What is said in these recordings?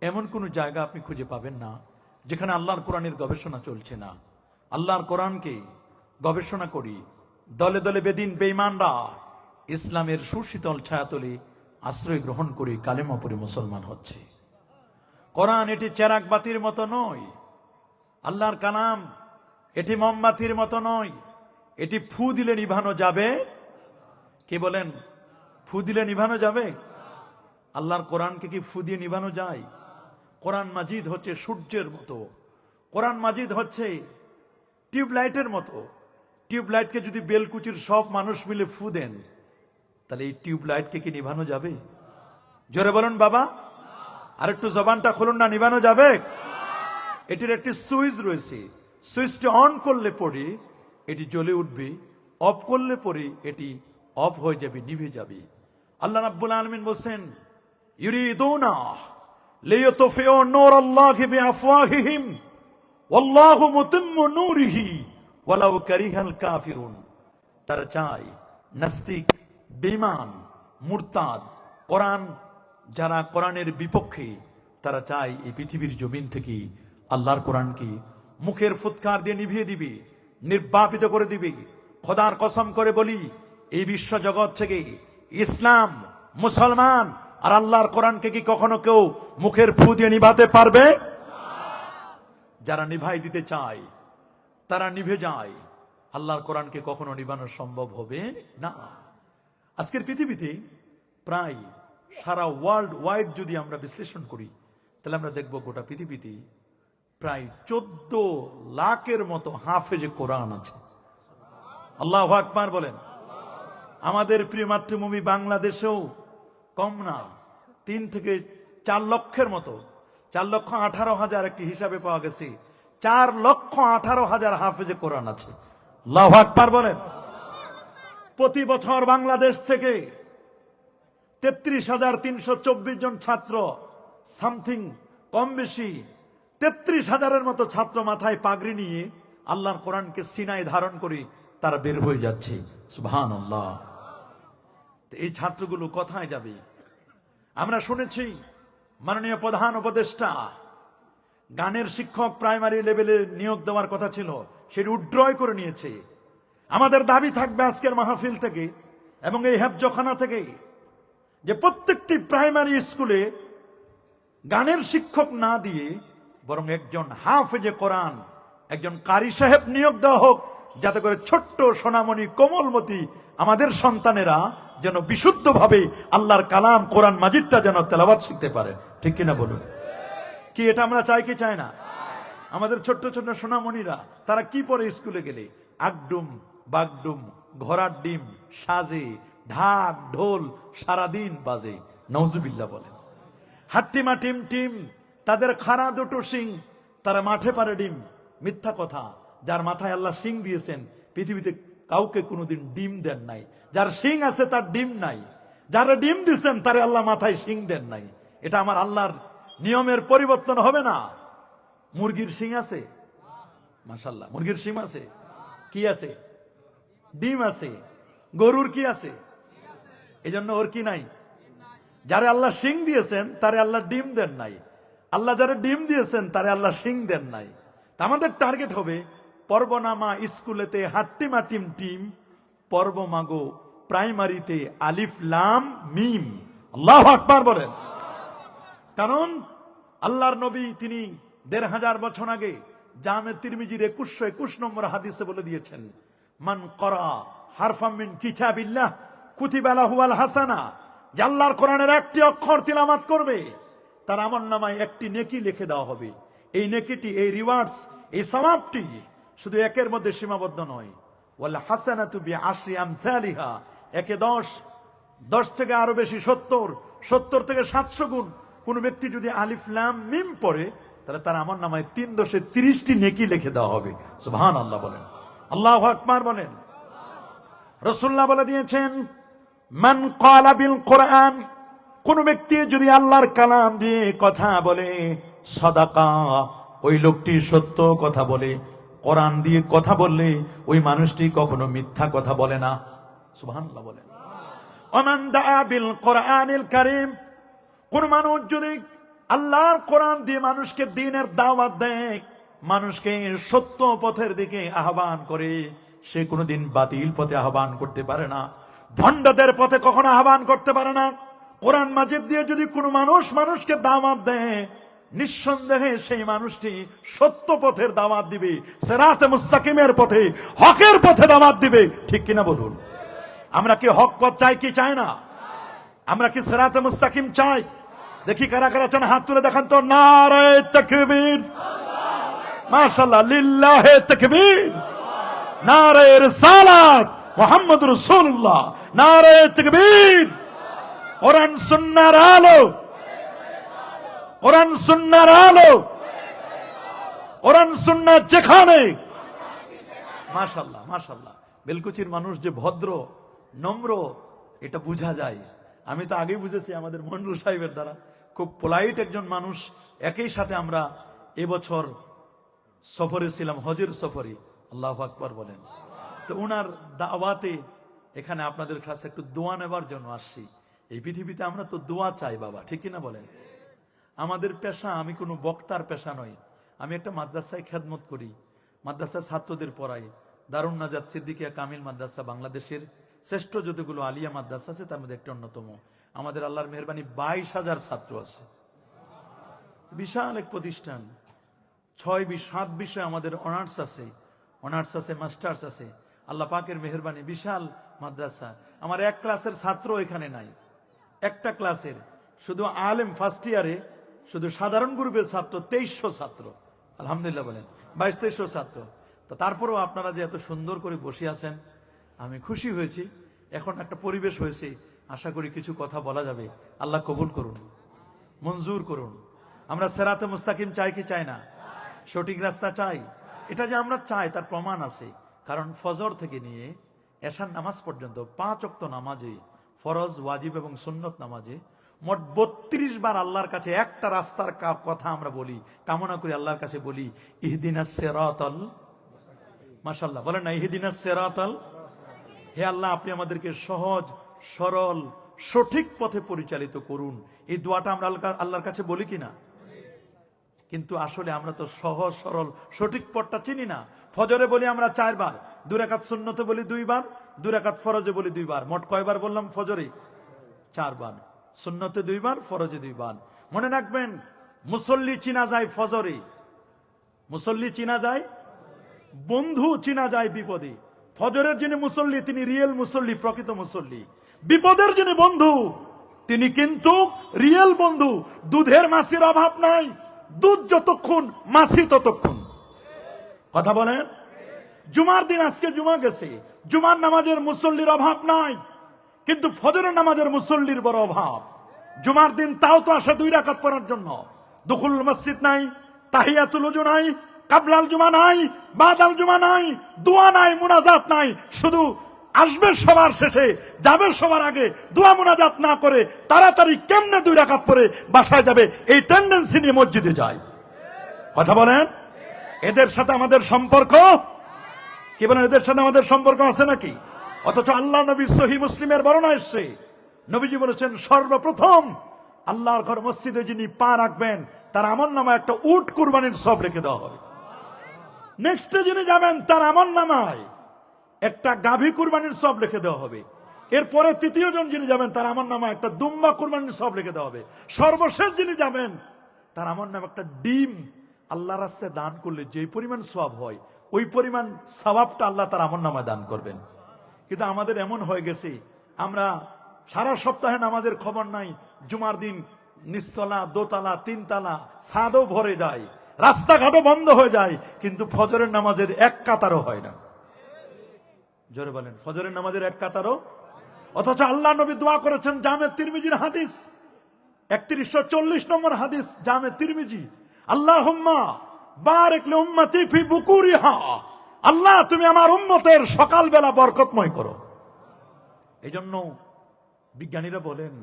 এমন কোনো জায়গা আপনি খুঁজে পাবেন না যেখানে আল্লাহর কোরআনের গবেষণা চলছে না। আল্লাহর কোরআনকে গবেষণা করি দলে দলে বেদিন বেঈমানরা ইসলামের সুশীতল ছায়াতলে আশ্রয় গ্রহণ করে কালেমা পড়ে মুসলমান হচ্ছে। কোরআন এটি চেরাগ বাতির মতো নয়, আল্লাহর কালাম এটি মোমবাতির মতো নয়, এটি ফু দিলে নিভানো যাবে। কি বলেন? ফু দিলে নিভানো যাবে? আল্লাহর কোরআনকে কি ফু দিয়ে নিভানো যায়? কোরআন মাজিদ হচ্ছে সূর্যের মতো, কোরআন মাজিদ হচ্ছে টিউবলাইটের মতো। টিউবলাইটকে যদি বেলকুচির সব মানুষ মিলে ফু দেন, তাহলে এই টিউবলাইটকে কি নিভানো যাবে? জোরে বলুন বাবা, আর একটু জবানটা খুলুন না, নিভানো যাবে? এটির একটি সুইচ রয়েছে, সুইচটি অন করলে পরে এটি জ্বলে উঠবে, অফ করলে পরে এটি অফ হয়ে যাবে, নিভে যাবে। আল্লাহ রাব্বুল আলামিন বলেন, ইউরিদুনা লিয়ুতফিউ নূরাল্লাহি বিআফওয়াহিহিম ওয়াল্লাহু মুতিম্মু নূরিহি ওয়ালাউ কারিহাল কাফিরুন। তারা চায়, নাস্তিক, বেঈমান, মুরতাদ, কোরআন যারা কোরআনের বিপক্ষে, তারা চায় এই পৃথিবীর জমিন থেকে আল্লাহর কোরআনকে মুখের ফুৎকার দিয়ে নিভিয়ে দিবে, নির্বাপিত করে দিবে। খোদার কসম করে বলি, এই বিশ্ব জগৎ থেকে ইসলাম, মুসলমান আর আল্লাহর কোরআনকে কি কখনো কেউ মুখের ফু দিয়ে নিভাতে পারবে? যারা নিভাই দিতে চায় তারা নিভে যায়, আল্লাহর কোরআনকে কখনো নিভানো সম্ভব হবে না। আজকের পৃথিবীতে প্রায় সারা ওয়ার্ল্ড ওয়াইড যদি আমরা বিশ্লেষণ করি, তাহলে আমরা দেখব গোটা পৃথিবীতে প্রায় 14 লাখের মতো হাফেজে কোরআন আছে। আল্লাহু আকবার বলেন। আমাদের প্রিয় মাতৃভূমি বাংলাদেশেও কম না, 3 থেকে 4 লক্ষের মতো, 4,18,000 একটি হিসাবে পাওয়া গেছে, 4,18,000 হাফেজে কোরআন আছে। আল্লাহু আকবার বলেন। প্রতি বছর বাংলাদেশ থেকে 33,324 জন ছাত্র, সামথিং কম বেশি 33,000-এর মতো ছাত্র মাথায় পাগড়ি নিয়ে আল্লাহর কোরআনকে সিনায় ধারণ করে তারা বের হয়ে যাচ্ছে। সুবহানাল্লাহ। এই ছাত্রগুলো কোথায় যাবে? আমরা শুনেছি মাননীয় প্রধান উপদেষ্টা গানের শিক্ষক প্রাইমারি লেভেলে নিয়োগ দেওয়ার কথা ছিল, সেটি উড্রয় করে নিয়েছে। আমাদের দাবি থাকবে আজকের মাহফিল থেকে এবং এই হেফজখানা থেকে যে প্রত্যেকটি প্রাইমারি স্কুলে গানের শিক্ষক না দিয়ে বরং একজন হাফেজে কোরআন, একজন কারি সাহেব নিয়োগ দেওয়া হোক, যাতে করে ছোট্ট সোনামণি কোমলমতি আমাদের সন্তানেরা যেন বিশুদ্ধভাবে আল্লাহর কালাম কোরআন মাজিদটা যেন তেলাওয়াত শিখতে পারে। ঠিক কিনা বলুন? কি এটা আমরা চাই কি চাই না? আমাদের ছোট্ট ছোট্ট সোনামণিরা তারা কি পরে স্কুলে গেলে? আগডুম বাগডুম, ঘোড়ার ডিম সাজে, ঢাক ঢোল সারাদিন বাজে। নওজুবিল্লাহ বলেন। হাট্টিমা টিম টিম, তাদের খাড়া দুটো শিং, তারা মাঠে পারে ডিম। মিথ্যা কথা। যার মাথায় আল্লাহ শিং দিয়েছেন, পৃথিবীতে কাউকে কোনোদিন ডিম দেন নাই। যার শিং আছে তার ডিম নাই, যারা ডিম দিচ্ছেন তারে আল্লাহ মাথায় শিং দেন নাই। এটা আমার আল্লাহর নিয়মের পরিবর্তন হবে না। মুরগির শিং আছে, মাশাআল্লাহ, মুরগির শিং আছে, কি আছে? ডিম আছে। গরুর কি আছে? এজন্য ওর কি নাই? যারে আল্লাহ শিং দিয়েছেন তারে আল্লাহ ডিম দেন নাই, আল্লাহ যারে ডিম দিয়েছেন তারে আল্লাহ শিং দেন নাই। আমাদের টার্গেট হবে পর্বনামা স্কুলেতে হাট্টিমা টিম টিম, পর্ব মাগো প্রাইমারিতে আলিফ লাম মিম। আল্লাহু আকবার বলেন। কারণ আল্লাহর নবী তিনি 1500 বছর আগে জামে তিরমিজির 2121 নম্বর হাদিসে বলে দিয়েছেন, মান করা হারফাম মিন কিতাবিল্লাহ কুতিবা লাহু আল হাসানা। যে আল্লাহর কোরআনের একটি অক্ষর তিলাওয়াত করবে, তার আমলনামায় একটি নেকি লিখে দেওয়া হবে। এই নেকিটি, এই রিওয়ার্ডস, এই সওয়াবটি শুধু একের মধ্যে সীমাবদ্ধ নয়। ওয়াল হাসানাতু বিআশরি আমসালিহা, একে 10, 10 থেকে আরো বেশি 70, 70 থেকে 700 গুণ। কোন ব্যক্তি যদি আলিফ লাম মিম পড়ে, তাহলে তার আমলনামায় 330টি নেকি লিখে দেওয়া হবে। সুবহানাল্লাহ বলেন। আল্লাহু আকবার বলেন। রাসূলুল্লাহ বলে দিয়েছেন, মান ক্বালা বিল কোরআন, কোন ব্যক্তি যদি আল্লাহর কালাম দিয়ে কথা বলে, সাদাকা, ওই লোকটি সত্য কথা বলে। কোরআন দিয়ে কথা বললে ওই মানুষটি কখনো মিথ্যা কথা বলে না। সুবহানাল্লাহ বলেন। ওমান দা বিল কোরআনিল কারীম, কোন মানুষ যদি আল্লাহর কোরআন দিয়ে মানুষকে দ্বীনের দাওয়াত দেয়, মানুষকে সত্য পথের দিকে আহ্বান করে, সে কোনোদিন বাতিল পথে আহ্বান করতে পারে না, ভণ্ডদের পথে কখনো আহ্বান করতে পারে না। কোরআন মাজিদ দিয়ে যদি কোনো মানুষকে দাওয়াত দেয়, নিঃসন্দেহে সেই মানুষটি সত্য পথের দাওয়াত দিবে, সিরাতে মুস্তাকিমের পথে, হকের পথে দাওয়াত দিবে। ঠিক কিনা বলুন? আমরা কি হক পথ চাই কি চাই না? আমরা কি সিরাতে মুস্তাকিম চাই? দেখি কারা কারা চান, হাত তুলে দেখান তো। নারে তাকবীর, মাশাআল্লাহ, লিল্লাহে তাকবীর, নারে রিসালাত, মুহাম্মদ রাসূলুল্লাহ, নারে তাকবীর। কোরআন সুন্নাহর আলো, কোরআন সুন্নাহর আলো, কোরআন সুন্নাহ যেখানে। মাশাআল্লাহ, মাশাআল্লাহ। বেলকুচির মানুষ যে ভদ্র নম্র, এটা বোঝা যায়। আমি তো আগেই বুঝেছি আমাদের মন্ডল সাহেবের দ্বারা। খুব পোলাইট একজন মানুষ। একই সাথে আমরা এবছর সফরে ছিলাম, হজের সফরে। আল্লাহু আকবার বলেন। তো উনার দাওয়াতে এখানে আপনাদের কাছে একটু দোয়া নেবার জন্য আসছি। এই পৃথিবীতে আমরা তো দোয়া চাই বাবা, ঠিক কিনা বলেন? আমাদের পেশা, আমি কোনো বক্তার পেশা নই, আমি একটা মাদ্রাসায় খেদমত করি, মাদ্রাসার ছাত্রদের পড়াই। দারুন নাজাত সিদ্দিকিয়া কামিল মাদ্রাসা বাংলাদেশের শ্রেষ্ঠ যতগুলো আলিয়া মাদ্রাসা আছে তার মধ্যে একটা অন্যতম। আমাদের আল্লাহর মেহরবানি 22,000 ছাত্র আছে, বিশাল এক প্রতিষ্ঠান। 7 বিষয়ে আমাদের অনার্স আছে, মাস্টার্স আছে। আল্লাহ পাকের মেহরবানি বিশাল মাদ্রাসা। আমার এক ক্লাসের ছাত্র এখানে নাই, একটা ক্লাসের শুধু আলেম ফার্স্ট ইয়ারে শুধু সাধারণ গ্রুপের ছাত্র 2300 ছাত্র। আলহামদুলিল্লাহ বলেন, 2200-2300 ছাত্র। তো তারপরেও আপনারা যে এত সুন্দর করে বসে আছেন, আমি খুশি হয়েছি। এখন একটা পরিবেশ হয়েছে, আশা করি কিছু কথা বলা যাবে। আল্লাহ কবুল করুন, মঞ্জুর করুন। আমরা সিরাতে মুস্তাকিম চাই কি চাই না? সঠিক রাস্তা চাই। এটা যে আমরা চাই তার প্রমাণ আছে। কারণ ফজর থেকে নিয়ে এশার নামাজ পর্যন্ত 5 ওয়াক্ত নামাজে, ফরজ, ওয়াজিব এবং সুন্নত নামাজে মোট 32 বার আল্লাহর কাছে একটা রাস্তার কথা আমরা বলি, কামনা করি, আল্লাহর কাছে বলি, ইহদিনাস সিরাতাল, মাশাআল্লাহ বলেন না, ইহদিনাস সিরাতাল। হে আল্লাহ, আপনি আমাদেরকে সহজ সরল সঠিক পথে পরিচালিত করুন। এই দোয়াটা আমরা আল্লাহর কাছে বলি কিনা? কিন্তু আসলে আমরা তো সহজ সরল সঠিক পথটা চিনি না। ফজরে বলি আমরা 4 বার, 2 রাকাত সুন্নতে বলি 2 বার, 2 রাকাত ফরজে বলি 2 বার। মোট কয়বার বললাম? ফজরে 4 বার, সুন্নতে 2 বার, ফরজে 2 বার। মনে রাখবেন, মুসল্লি চিনা যায় ফজরে, মুসল্লি চিনা যায়, বন্ধু চিনা যায় বিপদে। ফজরের যিনি মুসল্লি তিনি রিয়েল মুসল্লি, প্রকৃত মুসল্লি। বিপদের যিনি বন্ধু তিনি কিন্তু রিয়েল বন্ধু। দুধের মাছির অভাব নাই, দুধ যতক্ষণ মাছি ততক্ষণ। কথা বলেন? জুমার দিন, আজকে জুমা গেছে, জুমার নামাজের মুসল্লির অভাব নাই, কিন্তু ফজরের নামাজের মুসল্লির বড় অভাব। জুমার দিন তাও তো আসে 2 রাকাত পড়ার জন্য। দুখুল মসজিদ নাই, তাহিয়াতুল ওযু নাই, কাবলাল জুমা নাই, বাদাল জুমা নাই, দোয়া নাই, মুনাজাত নাই। শুধু আসবে সবার শেষে, যাবে সবার আগে, দোয়া মুনাজাত না করে তাড়াতাড়ি কেমনে 2 রাকাত পড়ে বাসায় যাবে, এই টেন্ডেন্সি নিয়ে মসজিদে যায়। কথা বলেন? এদের সাথে আমাদের সম্পর্ক কি? বলেন, এদের সাথে আমাদের সম্পর্ক আছে নাকি? অথচ আল্লাহ নবী সহিহ মুসলিমের বর্ণনা এসেছে, নবীজি বলেছেন, সর্বপ্রথম আল্লাহর ঘর মসজিদে যিনি পা রাখবেন তার আমলনামায় একটা উট কুরবানির সব রেখে দেওয়া হবে। নেক্সটে যিনি যাবেন তার আমলনামায় একটা গাভী কুরবানির সব রেখে দেওয়া হবে। এরপরে তৃতীয় জন যিনি যাবেন তার আমলনামায় একটা দুম্বা কুরবানির সব রেখে দেওয়া হবে। সর্বশেষ যিনি যাবেন তার আমলনামায় একটা ডিম আল্লাহর রাস্তায় দান করলে যে পরিমাণ সওয়াব হয়, ওই পরিমাণ সওয়াবটা আল্লাহ তার আমলনামায় দান করবেন। কিন্তু আমাদের এমন হয়ে গেছে, আমরা সারা সপ্তাহে নামাজের খবর নাই, জুমার দিন নিচতলা, দোতলা, 3 তলা ছাদও ভরে যায়, রাস্তাঘাটও বন্ধ হয়ে যায়, কিন্তু ফজরের নামাজের 1 কাতারও হয় না। জোরে বলেন, ফজরের নামাজের 1 কাতারও। অথচ আল্লাহ নবী দোয়া করেছেন, জামে তিরমিজির হাদিস, 3140 নম্বর হাদিস, জামে তিরমিজি, আল্লাহুম্মা বারিক লি উম্মতি ফি বুকুরিহা, আল্লাহ তুমি আমার উম্মতের সকালবেলা বরকতময় করো। এইজন্য বিজ্ঞানীরা বলেন,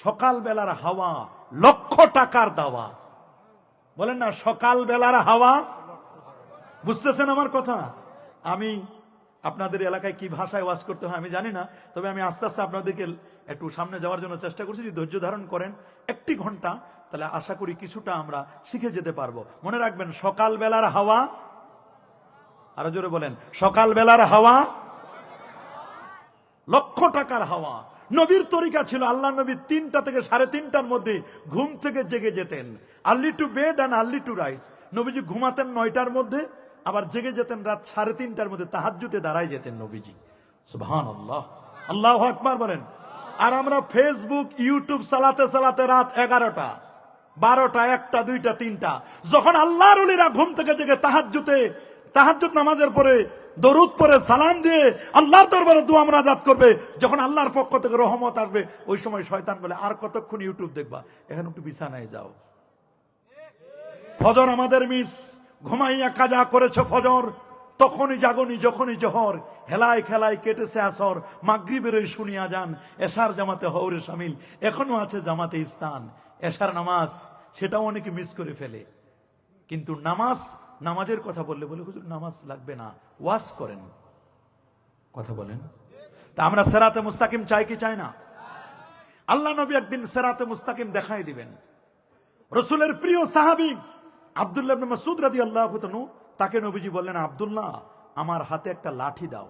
সকালবেলার হাওয়া লক্ষ টাকার দাওয়া। বলেন না, সকালবেলার হাওয়া। বুঝতেছেন আমার কথা? আমি আপনাদের এলাকায় কি ভাষায় ওয়াজ করতে হয় আমি জানি না, তবে আমি আস্তে আস্তে আপনাদেরকে একটু সামনে যাওয়ার জন্য চেষ্টা করছি। যদি ধৈর্য ধারণ করেন, 1 ঘন্টা তাহলে আশা করি কিছুটা আমরা শিখে যেতে পারবো। মনে রাখবেন, সকালবেলার হাওয়া, আরো জোরে বলেন, সকালবেলার হাওয়া লক্ষ টাকার হাওয়া। নবীর তরিকা ছিল, আল্লাহ নবী 3টা থেকে 3:30টার মধ্যে ঘুম থেকে জেগে যেতেন। Early to bed and early to rise. নবীজি ঘুমাতেন 9টার মধ্যে, আবার জেগে যেতেন রাত 3:30টার মধ্যে, তাহাজ্জুদে দাঁড়ায় যেতেন নবীজি। সুবহানাল্লাহ, আল্লাহু আকবার বলেন। আর আমরা ফেসবুক ইউটিউব চালাতে চালাতে রাত 11টা, 12টা, 1টা, 2টা, 3টা। যখন আল্লাহর ওলিরা ঘুম থেকে জেগে তাহাজ্জুদ নামাজের পরে দরুদ পরে সালাম দিয়ে আল্লাহর দরবারে দোয়া মুনাজাত করবে, যখন আল্লাহর পক্ষ থেকে রহমত আসবে, ওই সময় শয়তান বলে, আর কতক্ষণ ইউটিউব দেখবা, এখন একটু বিছানায় যাও। ফজর আমাদের মিস, ঘুমাইয়া কাজা করেছো ফজর, তখনই জাগনি যখনই জহর, হেলায় খেলায় কেটেছে আসর, মাগরিবের ওই শুনিয়া যান, এশার জামাতে হওরে শামিল, এখনো আছে জামাতে স্থান। এশার নামাজ, সেটাও অনেকে মিস করে ফেলে। কিন্তু নামাজের কথা বললে বলে, হুজুর নামাজ লাগবে না, ওয়াজ করেন। কথা বলেন। তা আমরা সিরাতে মুস্তাকিম চাই কি চাই না? আল্লাহ নবী একদিন সিরাতে মুস্তাকিম দেখাই দিবেন। রাসূলের প্রিয় সাহাবী আব্দুল্লাহ ইবনে মাসউদ রাদিয়াল্লাহু তাআলা, তাকে নবীজি বললেন, আব্দুল্লাহ, আমার হাতে একটা লাঠি দাও।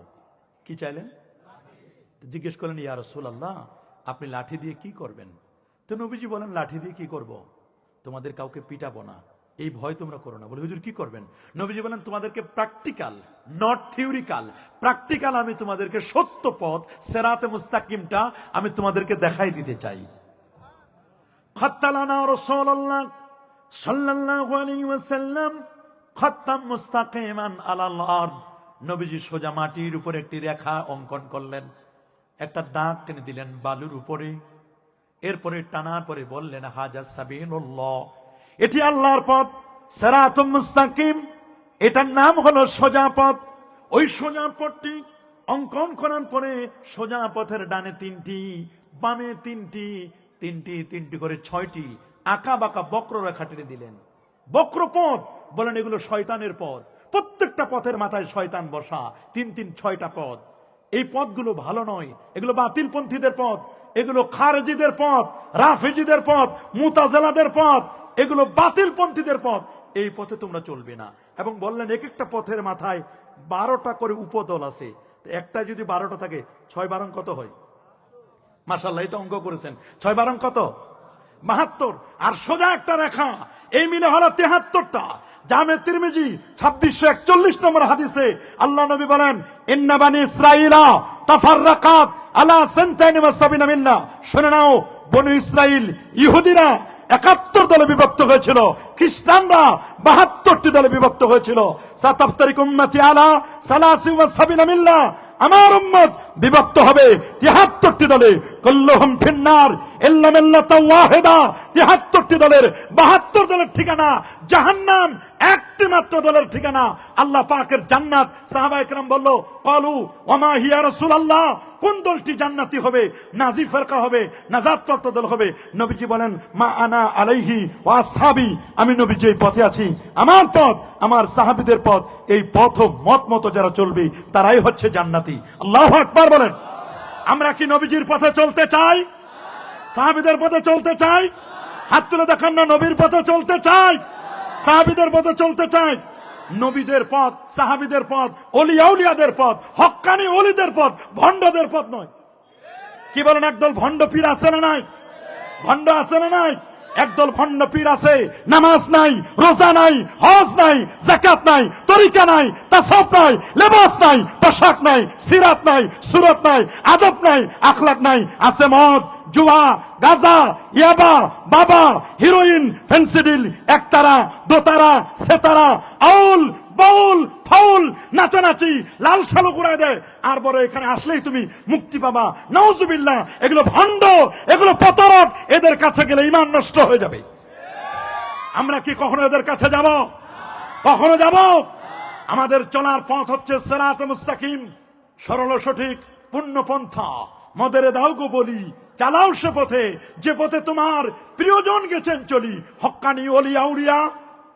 কি চাইলেন? জিজ্ঞেস করলেন, ইয়া রাসূলুল্লাহ, আপনি লাঠি দিয়ে কি করবেন? তো নবীজি বলেন, লাঠি দিয়ে কি করব? তোমাদের কাউকে পিটাবো না, এই ভয় তোমরা করো না। বলে, হুজুর কি করবেন? নবীজি বলেন, তোমাদেরকে প্র্যাকটিক্যাল, নট থিওরিক্যাল, প্র্যাকটিক্যাল আমি তোমাদেরকে সত্য পথ সিরাতে মুস্তাকিমটা আমি তোমাদেরকে দেখাই দিতে চাই। খাত্তালানা রাসূলুল্লাহ সাল্লাল্লাহু আলাইহি ওয়াসাল্লাম খাত্তাম মুস্তাকিমান আলাল আরদ। নবীজি সোজা মাটির উপর একটি রেখা অঙ্কন করলেন, একটা দাগ টেনে দিলেন বালুর উপরে। এরপরে টানার পরে বললেন, হাজা সাবিলুল্লাহ, এটি আল্লাহর পথ, সিরাতুম মুস্তাকিম, এটার নাম হলো সোজা পথ। ওই সোজা পথটি অঙ্কন করার পরে সোজা পথের ডানে 3টি, বামে 3টি, 3টি করে 6টি আঁকা বাঁকা বক্র রেখা টেনে দিলেন। বক্র পথ বলেন, এগুলো শয়তানের পথ। প্রত্যেকটা পথের মাথায় শয়তান বসা। 6টা পথ। এই পথগুলো ভালো নয়, এগুলো বাতিলপন্থীদের পথ, এগুলো খারেজিদের পথ, রাফেজিদের পথ, মুতাজিলাদের পথ, এগুলো বাতিলপন্থীদের পথ। এই পথে তোমরা চলবে না। এবং বললেন, এক একটা পথের মাথায় 12টা করে উপদল আছে। একটা যদি 12টা থাকে, 6 কত হয়? মাশাআল্লাহ, এটা অঙ্ক করেছেন। 6 কত? 72। আর সোজা একটা রেখা, এই মিলে হলো 73টা। জামে তিরমিজি 2641 নম্বর হাদিসে আল্লাহ নবী বলেন, ইন্না বানি ইসরাঈলা তাফাররাকাত আলা সানতাইনি ওয়া সাবিনা মিল্লাহ। শুনে নাও, বনু ইসরাইল, ইহুদিরা 71 দলে বিভক্ত হয়েছিল, খ্রিস্টানরা 72টি দলে বিভক্ত হয়েছিল। সাতাফতারিক উম্মতি আলা সালাসি ওয়া সাবিনা মিল্লাহ, আমার উম্মত বিভক্ত হবে 73টি দলে। কুল্লুহুম ফিন্নার ইল্লা মিল্লাতান ওয়াহিদা। 73টি দলের 72 দলের ঠিকানা জাহান্নাম, একটি মাত্র দলের ঠিকানা আল্লাহ পাকের জান্নাত। সাহাবায়ে কেরাম বলল, ক্বালু ওয়া মা হিয়া রাসূলুল্লাহ, কোন দলটি জান্নাতি হবে, নাজি ফেরকা হবে, নাজাতপ্রাপ্ত দল হবে? নবীজি বলেন, মা আনা আলাইহি ওয়া আসহাবি, আমি নবীজি এই পথে আছি, আমার পথ, আমার সাহাবীদের পথ, এই পথ মত মতো যারা চলবে তারাই হচ্ছে জান্নাতি। আল্লাহু আকবার বলেন। আমরা কি নবীজির পথে চলতে চাই? সাহাবীদের পথে চলতে চাই? হাত তুলে দেখান না, নবীর পথে চলতে চাই, সাহাবীদের পথে চলতে চাই। নবীদের পথ, সাহাবীদের পথ, ওলিয়া উলিয়াদের পথ, হক্কানি ওলিদের পথ, ভণ্ডদের পথ নয়। কি বলেন? একদল ভণ্ড পীর আছে না নাই? ভণ্ড আছে না নাই? একদল ভণ্ড পীর আছে, নামাজ নাই, রোজা নাই, হজ নাই, যাকাত নাই, তরিকা নাই, তাসাউফ নাই, লেবাস নাই, পোশাক নাই, সিরাত নাই, সুরত নাই, আদব নাই, আখলাক নাই। আছে মদ, জুয়া, গাজা, ইয়াবা, বাবা, হিরোইন, ফেন্সিডিল, একতারা, দোতারা, সেতারা, আউল, বাউল, ফাউল, নাচানাচি, লাল সালো ঘুরায় দেয়। আর বড় এখানে আসলেই তুমি মুক্তি পাবা। নাউজুবিল্লাহ, এগুলো ভণ্ড, এগুলো প্রতারক। এদের কাছে গেলে ঈমান নষ্ট হয়ে যাবে। আমরা কি কখনো এদের কাছে যাব? কখনো যাব? আমাদের চলার পথ হচ্ছে সিরাতে মুস্তাকিম, সরল সঠিক পূর্ণপন্থা। মদের দাও গো বলি, চালাও সে পথে, যে পথে তোমার প্রিয়জন গেছেন চলি। হক্কানি ওলিয়া উলিয়া,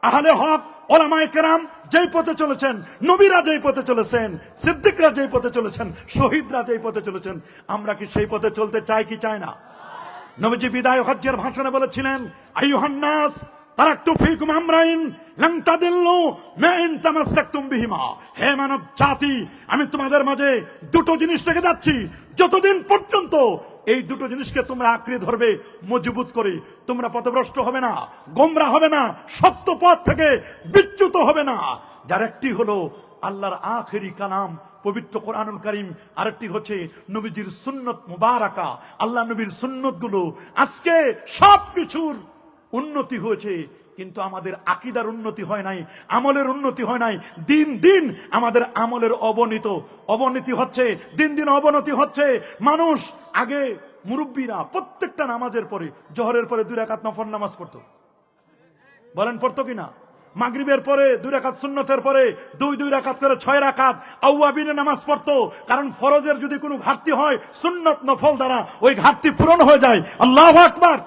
আহলে হক, ওলামায়ে কেরাম যেই পথে চলেছেন, নবীরা যেই পথে চলেছেন, সিদ্দিকরা যেই পথে চলেছেন, শহীদরা যেই পথে চলেছেন, আমরা কি সেই পথে চলতে চাই কি চাই না? নবীজি বিদায় হজ্জের ভাষণে বলেছিলেন, আইয়ুহান নাস তারাকতু ফীকুম আমরাইন লান তাদিল্লু মা ইন তামাসসাকতুম বিহিমা। হে মানব জাতি, আমি তোমাদের মাঝে দুটো জিনিস রেখে যাচ্ছি, যতদিন পর্যন্ত এই দুটো জিনিসকে তোমরা আঁকড়ে ধরবে মজবুত করে, তোমরা পথভ্রষ্ট হবে না, গোমরা হবে না, সত্য পথ থেকে বিচ্যুত হবে না। যার একটি হলো আল্লাহর আখেরি কালাম পবিত্র কোরআনুল কারীম, আরেকটি হচ্ছে নবীজির সুন্নত মুবারাকা। আল্লাহ নবীর সুন্নত গুলো আজকে সবকিছুর উন্নতি হয়েছে, কিন্তু আমাদের আকীদার উন্নতি হয় নাই, আমলের উন্নতি হয় নাই। দিন দিন আমাদের আমলের অবনতি হচ্ছে, দিন দিন অবনতি হচ্ছে। মানুষ আগে মুরব্বীরা প্রত্যেকটা নামাজের পরে, জোহরের পরে 2 রাকাত নফল নামাজ পড়তো, বলেন পড়তো কিনা? মাগরিবের পরে 2 রাকাত, সুন্নতের পরে 2 রাকাত করে 6 রাকাত আওয়াবিনে নামাজ পড়তো। কারণ ফরজের যদি কোনো ঘাটতি হয়, সুন্নত নফল দ্বারা ওই ঘাটতি পূরণ হয়ে যায়। আল্লাহু আকবার।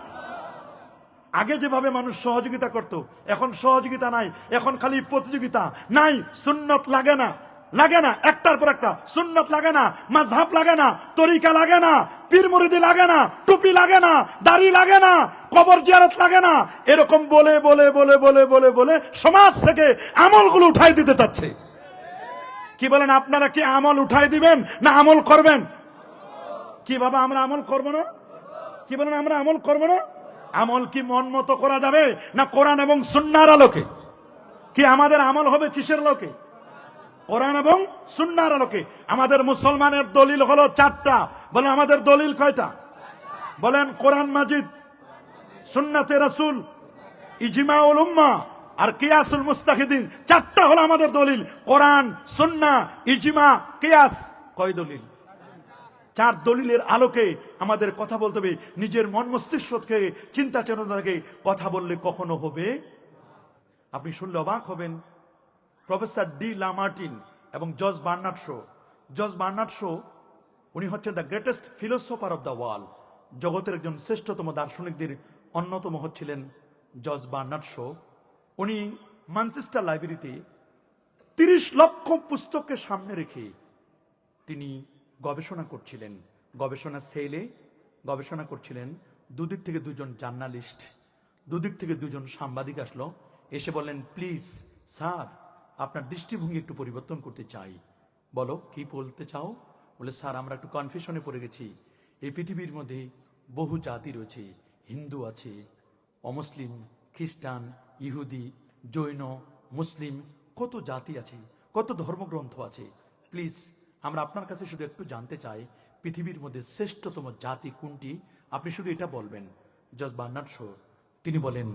আগে যেভাবে মানুষ সহযোগিতা করত, এখন সহযোগিতা নাই, এখন খালি প্রতিযোগিতা। নাই, সুন্নত লাগে না, একটার পর একটা সুন্নত লাগে না, মাযহাব লাগে না, তরিকা লাগে না, পীর মুরিদি লাগে না, টুপি লাগে না, দাড়ি লাগে না, কবর জিয়ারত লাগে না। এরকম বলে বলে বলে বলে বলে বলে সমাজ থেকে আমলগুলো উঠাই দিতে চাচ্ছে। কি বলেন, আপনারা কি আমল উঠাই দিবেন না আমল করবেন? কি বাবা, আমরা আমল করব না? কি বলেন, আমরা আমল করব না? আমল কি মন মতো করা যাবে না কোরআন এবং সুন্নাহর আলোকে? কি আমাদের আমল হবে কিসের আলোকে? কোরআন এবং সুন্নাহর আলোকে। আমাদের মুসলমানের দলিল হলো 4টা। বলেন আমাদের দলিল কয়টা? বলেন, কোরআন মাজিদ, সুন্নাতে রাসূল, ইজমাউল উম্মাহ আর কিয়াসুল মুস্তাহিদিন। 4টা হলো আমাদের দলিল। কোরআন, সুন্নাহ, ইজমা, কিয়াস। কয় দলিল? 4 দলিলের আলোকে আমাদের কথা বলতে হবে। নিজের মন মস্তিষ্ককে, চিন্তা চেতনাকে কথা বললে কখনো হবে। আপনি শুনলে অবাক হবেন, প্রফেসর ডি লামার্টিন এবং জর্জ বার্নার্ড শো, উনি হচ্ছেন the greatest philosopher of the world. জগতের একজন শ্রেষ্ঠতম দার্শনিকদের অন্যতম হচ্ছিলেন জর্জ বার্নার্ড শো। উনি ম্যানচেস্টার লাইব্রেরিতে 30 লক্ষ পুস্তককে সামনে রেখে তিনি গবেষণা করছিলেন। গবেষণা সেলে গবেষণা করছিলেন। দুদিক থেকে 2জন জার্নালিস্ট, দুদিক থেকে 2জন সাংবাদিক আসলো, এসে বললেন, প্লিজ স্যার, আপনার দৃষ্টিভঙ্গি একটু পরিবর্তন করতে চাই। বলো, কি বলতে চাও? বলে, স্যার, আমরা একটু কনফিউশনে পড়ে গেছি। এই পৃথিবীর মধ্যে বহু জাতি রয়েছে, হিন্দু আছে, অমুসলিম, খ্রিস্টান, ইহুদি, জৈন, মুসলিম, কত জাতি আছে, কত ধর্মগ্রন্থ আছে। প্লিজ আমরা আপনার কাছে শুধু একটু জানতে চাই, পৃথিবীর মধ্যে শ্রেষ্ঠতম জাতি কোনটি? আপনি শুধু এটা বলবেন। জর্জ বার্নার্ড শো তিনি বলেন,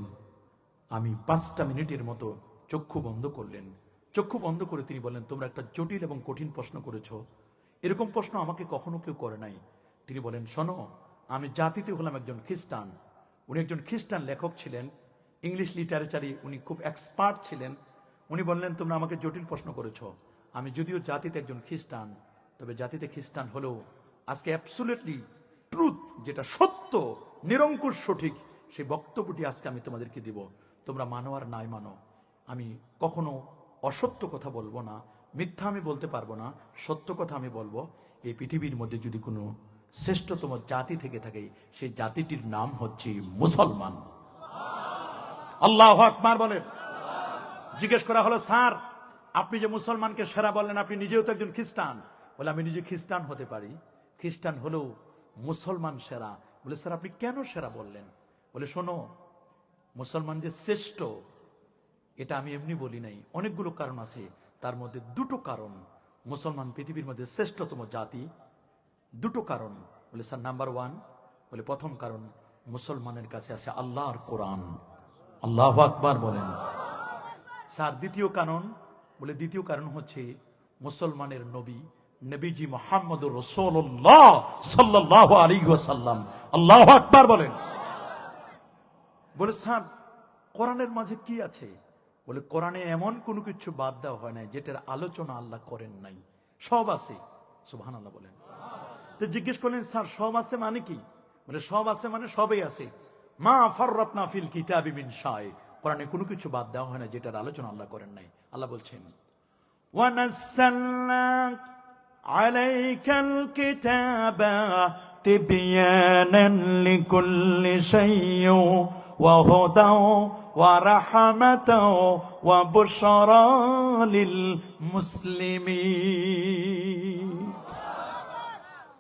আমি 5টা মিনিটের মতো চক্ষু বন্ধ করলেন। চক্ষু বন্ধ করে তিনি বলেন, তোমরা একটা জটিল এবং কঠিন প্রশ্ন করেছো, এরকম প্রশ্ন আমাকে কখনো কেউ করে নাই। তিনি বলেন, শোনো, আমি জাতিতে হলাম একজন খ্রিস্টান। উনি একজন খ্রিস্টান লেখক ছিলেন, ইংলিশ লিটারেচারে উনি খুব এক্সপার্ট ছিলেন। উনি বললেন, তোমরা আমাকে জটিল প্রশ্ন করেছো। আমি যদিও জাতিতে একজন খ্রিস্টান, তবে জাতিতে খ্রিস্টান হলেও আজকে অ্যাবসলিউটলি ট্রুথ, যেটা সত্য, নিরঙ্কুশ সঠিক, সেই বক্তব্যটি আজকে আমি তোমাদেরকে দিব। তোমরা মানো আর নাই মানো, আমি কখনো অসত্য কথা বলবো না, মিথ্যা আমি বলতে পারবো না, সত্য কথা আমি বলবো। এই পৃথিবীর মধ্যে যদি কোনো শ্রেষ্ঠতম জাতি থেকে থাকে, সেই জাতিটির নাম হচ্ছে মুসলমান। আল্লাহু আকবার বলেন। জিজ্ঞেস করা হলো, স্যার, আপনি যে মুসলমানকে সেরা বললেন, আপনি নিজেও তো একজন খ্রিস্টান। বলে, আমি নিজে খ্রিস্টান হতে পারি, খ্রিস্টান হলেও মুসলমান সেরা। বলে, স্যার, আপনি কেন সেরা বললেন? বলে, শোনো, মুসলমান যে শ্রেষ্ঠ, এটা আমি এমনি বলি নাই, অনেকগুলো কারণ আছে। তার মধ্যে 2টো কারণ মুসলমান পৃথিবীর মধ্যে শ্রেষ্ঠতম জাতি। 2টো কারণ। বলে, স্যার, নাম্বার 1, বলে, প্রথম কারণ, মুসলমানের কাছে আছে আল্লাহর কোরআন। আল্লাহু আকবার বলেন। স্যার, দ্বিতীয় কারণ? বলে, দ্বিতীয় কারণ হচ্ছে মুসলমানের নবীজি মুহাম্মদুর রাসূলুল্লাহ সাল্লাল্লাহু আলাইহি ওয়াসাল্লাম। আল্লাহু আকবার বলেন। বলে, স্যার, কোরআনের মাঝে কি আছে? বলে, কোরআনে এমন কোনো কিছু বাদ দেওয়া হয় নাই যেটার আলোচনা আল্লাহ করেন নাই, সব আছে। সুবহানাল্লাহ বলেন। তো জিজ্ঞেস করলেন, স্যার, সব আছে মানে কি? বলে, সব আছে মানে সবই আছে। মা ফাররাতনা ফিল কিতাবি মিন শাই, কোরআনে কোনো কিছু বাদ দেওয়া হয় না যেটার আলোচনা আল্লাহ করেন নাই। আল্লাহ বলছেন, ওয়া নাযালনা আলাইকাল কিতাবা তিবিয়ানান লিকুল্লি শাইইন ওয়া হুদা ওয়া রাহমাতাও ওয়া বুশরা লিল মুসলিমিন।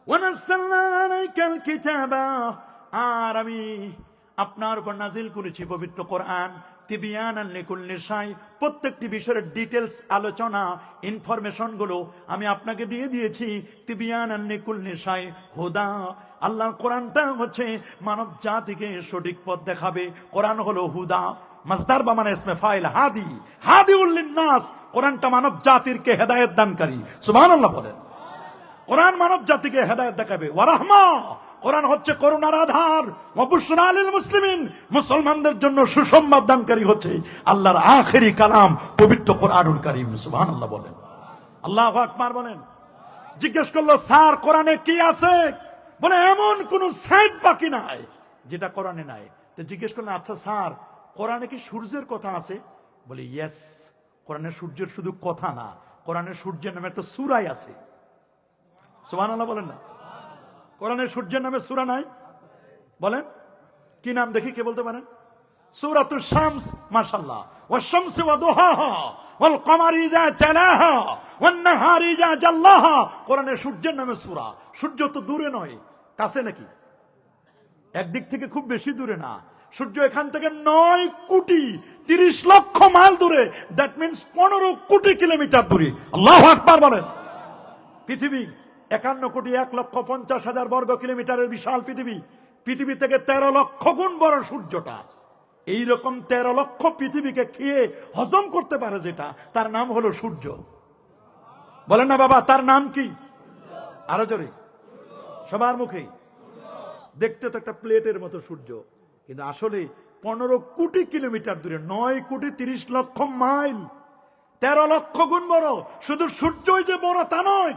ওয়া নাযালনা আলাইকাল কিতাবা, আর আমি আপনার উপর নাজিল করেছি পবিত্র কোরআন, তিবিয়ানান লিকুল্লি শাই, প্রত্যেকটি বিষয়ের ডিটেলস আলোচনা ইনফরমেশন গুলো আমি আপনাকে দিয়ে দিয়েছি। তিবিয়ানান লিকুল্লি শাই, হুদা, আল্লাহর কোরআনটা হচ্ছে মানব জাতিকে সঠিক পথ দেখাবে। কোরআন হলো হুদা, মাসদার বা মানে ইসমে ফাইল হাদি, হাদিউল লিন্নাস, কোরআনটা মানব জাতিকে হেদায়েত দানকারী। সুবহানাল্লাহ বলেন। কোরআন মানব জাতিকে হেদায়েত দেখাবে। ওয়া রাহমা, কোরআন হচ্ছে করুণার আধার। ওয়া বুশরা লিল মুসলিমিন, মুসলমানদের জন্য সুসংবাদ দানকারী হচ্ছে আল্লাহর আখেরি কালাম পবিত্র কোরআনুল কারীম। সুবহানাল্লাহ বলেন, আল্লাহু আকবার বলেন। জিজ্ঞেস করলো, স্যার কোরআনে কি আছে? বলে এমন কোন সাইড বাকি নাই যেটা কোরআনে নাই। তো জিজ্ঞেস করলেন, আচ্ছা স্যার কোরআনে কি সূর্যের কথা আছে? বলে ইয়েস, কোরআনে সূর্যের শুধু কথা না, কোরআনে সূর্যের নামে একটা সূরাই আছে। সুবহানাল্লাহ বলেন না? কোরআনে সূর্যের নামে সূরা নাই? বলেন কি নাম দেখি, কে বলতে পারেন? সূরাতুশ শামস, মাশাআল্লাহ। ওয়াশ শামসি ওয়া দুহাহা ওয়াল কমারি ইযা তালাহা ওয়ান নাহারি ইযা জাল্লাহা। কোরআনে সূর্যের নামে সূরা। সূর্য তো দূরে নয়, কাছে নাকি? একদিক থেকে খুব বেশি দূরে না। সূর্য এখান থেকে 9 কোটি 30 লক্ষ মাইল দূরে, দ্যাট মিন্স 15 কোটি কিলোমিটার দূরে। আল্লাহু আকবার বলেন। পৃথিবী 51 কোটি 1,50,000 বর্গ কিলোমিটারের বিশাল পৃথিবী। পৃথিবী থেকে 13 লক্ষ গুণ বড় সূর্যটা। এইরকম 13 লক্ষ পৃথিবীকে খেয়ে হজম করতে পারে যেটা, তার নাম হলো সূর্য। বলেন না বাবা, তার নাম কি? আরো জোরে, সবার মুখে। দেখতে তো একটা প্লেটের মতো সূর্য, কিন্তু আসলে 15 কোটি কিলোমিটার দূরে, 9 কোটি 30 লক্ষ মাইল, 13 লক্ষ গুণ বড়। শুধু সূর্যই যে বড় তা নয়,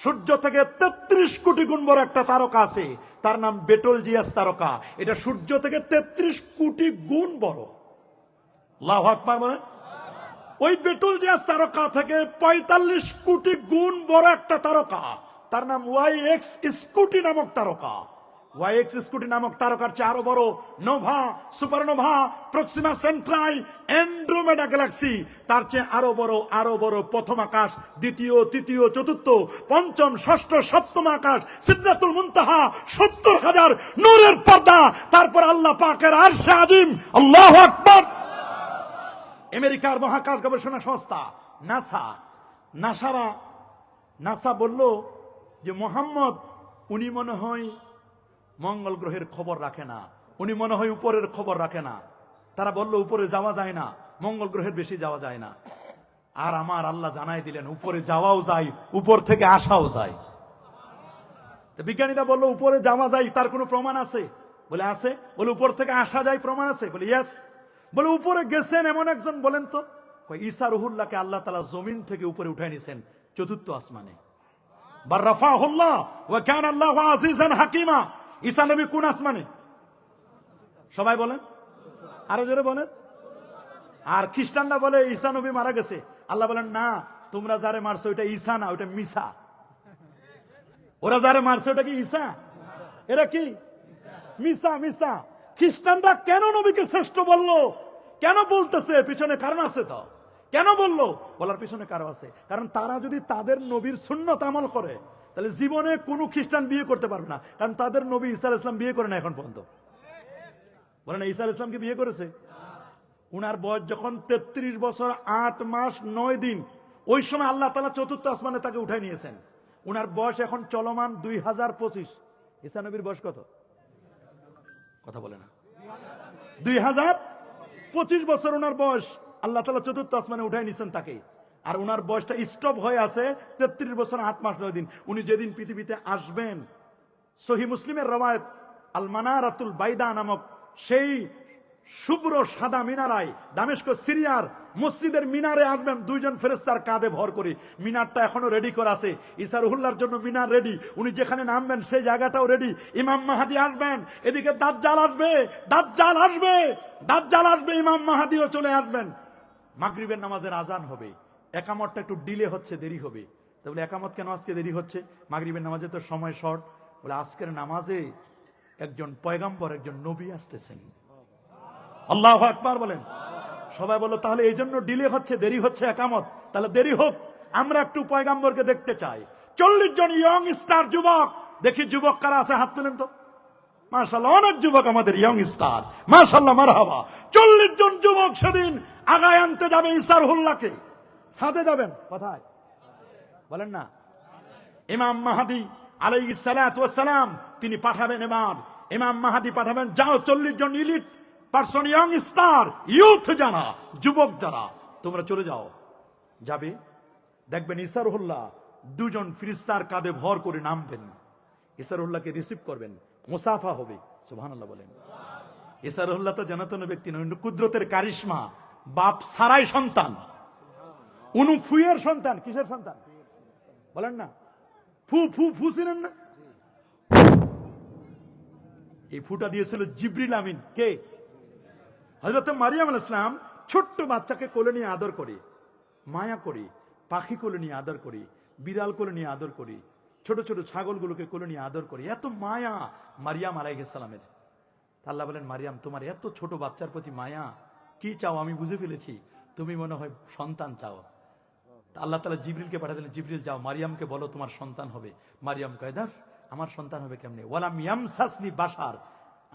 সূর্য থেকে 33 কোটি গুণ বড় একটা তারকা আছে, তার নাম বেটলজিয়াস তারকা। এটা সূর্য থেকে 33 কোটি গুণ বড়। আল্লাহু আকবার বলেন। ওই বেটলজিয়াস তারকা থেকে 45 কোটি গুণ বড় একটা তারকা, তার নাম ওয়াইএক্স স্কুটি নামক তারকা। ওয়াইএক্স স্কুটি নামক তারকার চেয়ে আরো বড় Nova, supernova, Proxima Centauri, Andromeda Galaxy, তার চেয়ে আরো বড় প্রথম আকাশ, দ্বিতীয়, তৃতীয়, চতুর্থ, পঞ্চম, ষষ্ঠ, সপ্তম আকাশ, সিদরাতুল মুনতাহা, 70,000 নূরের পর্দা, তারপর আল্লাহ পাকের আরশে আজিম। আল্লাহু আকবার। আমেরিকার মহাকাশ গবেষণা সংস্থা নাসা বলল যে মোহাম্মদ উনি মনে হয় মঙ্গল গ্রহের খবর রাখে না, উনি মনে হয় উপরের খবর রাখে না। তারা বলল উপরে যাওয়া যায় না, মঙ্গল গ্রহের বেশি যাওয়া যায় না। আর আমার আল্লাহ জানাই দিলেন উপরে যাওয়াও যায়, উপর থেকে আসাও যায়। বিজ্ঞানীরা বলল উপরে যাওয়া যায়, তার কোনো প্রমাণ আছে? বলে আছে। বলে উপর থেকে আসা যায়, প্রমাণ আছে? বলে ইয়েস। বলে উপরে গেছেন এমন একজন বলেন তো? ঈসা রুহুল্লাহকে আল্লাহ তাআলা জমিন থেকে উপরে উঠায় নিছেন 4th আসমানে। বার রাফাহুল্লাহ ওয়া কানা আল্লাহু আজিজান হাকিমা। ঈসা নবী কোন আসমানে? সবাই বলেন, আরো জোরে বলেন। আর খ্রিস্টানরা বলে ঈসা নবী মারা গেছে। আল্লাহ বলেন না, তোমরা যারে মারছো ওইটা ঈসা না, ওইটা মিসা। ওরা যারে মারছে ওটা কি ঈসা? এরা কি মিসা। খ্রিস্টানরা কেন নবীকে শ্রেষ্ঠ বললো? কেন বলতেছে? পিছনে কারণ আছে তো। কেন বললো? বলার পিছনে কারণ আছে। কারণ তারা যদি তাদের নবীর সুন্নত আমল করে, তাহলে জীবনে কোনো খ্রিস্টান বিয়ে করতে পারবে না। কারণ তাদের নবী ঈসা আলাইহিস সালাম বিয়ে করে না এখন পর্যন্ত। বলে না, ঈসা আলাইহিস সালাম কি বিয়ে করেছে? উনার বয়স যখন 33 বছর 8 মাস 9 দিন, ওই সময় আল্লাহ তাআলা 4th আসমানে তাকে উঠাই নিয়েছেন। উনার বয়স এখন চলমান 2025। ঈসা নবীর বয়স কত? কথা বলে না। 2025 বছর উনার বয়স। আল্লাহ তাআলা 4th আসমানে উঠাই নিয়েছেন তাকে। আর উনার বয়সটা স্টপ হয়ে আছে 33 বছর 8 মাস 9 দিন। উনি যেদিন পৃথিবীতে আসবেন, সহিহ মুসলিমের রওয়ায়াত, আল মানারাতুল বাইদা নামক সেই শুভ্র সাদা মিনারায়, দামেস্ক সিরিয়ার মসজিদের মিনারে আসবেন 2 জন ফেরেশতার কাঁধে ভর করে। মিনারটা এখনো রেডি করা আছে। ঈসা রুহুল্লাহর জন্য মিনার রেডি। উনি যেখানে নামবেন সেই জায়গাটাও রেডি। ইমাম মাহদী আসবেন, এদিকে দাজ্জাল আসবে, ইমাম মাহদীও চলে আসবেন। মাগরিবের নামাজের আজান হবে। একামতটা একটু ডিলে হচ্ছে, দেরি হবে। তাহলে একামত কেন আজকে দেরি হচ্ছে? মাগরিবের নামাজে তো সময় শর্ট। বলে আজকের নামাজে একজন পয়গাম্বর, একজন নবী আসতেছেন। আল্লাহু আকবার বলেন। সবাই বলো তাহলে এই জন্য ডিলে হচ্ছে, দেরি হচ্ছে একামত। তাহলে দেরি হোক, আমরা একটু পয়গাম্বরকে দেখতে চাই। 40 জন ইয়ং স্টার যুবক, দেখি যুবক কারা আছে, হাত তুলেন তো। মাশাআল্লাহ, অনেক যুবক আমাদের ইয়ং স্টার, মাশাআল্লাহ, মারহাবা। 40 জন যুবক সেদিন আগায় আনতে যাবে ইসারহুল্লাহকে। সাথে যাবেন কোথায় বলেন না? ইমাম মাহদী আলাইহিস সালাতু ওয়াস সালাম তিনি পাঠাবেন। এবার ইমাম মাহদী পাঠাবেন, যাও 40 জন elite person, young star, youth যারা, যুবক যারা, তোমরা চলে যাও। যাবে, দেখবেন ইসারহুল্লাহ দুজন ফেরেশতার কাঁধে ভর করে নামবেন, ইসারহুল্লাহকে রিসিভ করবেন, মুসাফা হবে। সুবহানাল্লাহ বলেন। ইসারহুল্লাহ তো জানাতন ব্যক্তি নয়, কুদরতের কারিশমা, বাপ সারাই সন্তান, উনু ফুয়ের সন্তান। কিসের সন্তান বলেন না? ফু ফু ফু ছিলেন না? এই ফুটা দিয়েছিল জিবরিল আমিন। কে? হযরত মারিয়াম আলাইহিস সালাম ছোট্ট বাচ্চাকে কোলে নিয়ে আদর করে, মায়া করে, পাখি কোলে নিয়ে আদর করে, বিড়াল কোলে নিয়ে আদর করে, ছোট ছোট ছাগলগুলোকে কোলে নিয়ে আদর করে, এত মায়া মারিয়াম আলাইহিস সালামের। আল্লাহ বলেন, মারিয়াম তোমার এত ছোট বাচ্চার প্রতি মায়া, কি চাও আমি বুঝে ফেলেছি, তুমি মনে হয় সন্তান চাও। আল্লাহ তাআলা জিবরিলকে পাঠালেন, জিবরিল যাও মারিয়ামকে বলো তোমার সন্তান হবে। মারিয়াম কয়, দাস আমার সন্তান হবে কেমনে? ওয়ালাম ইয়ামসাসনি বাশার,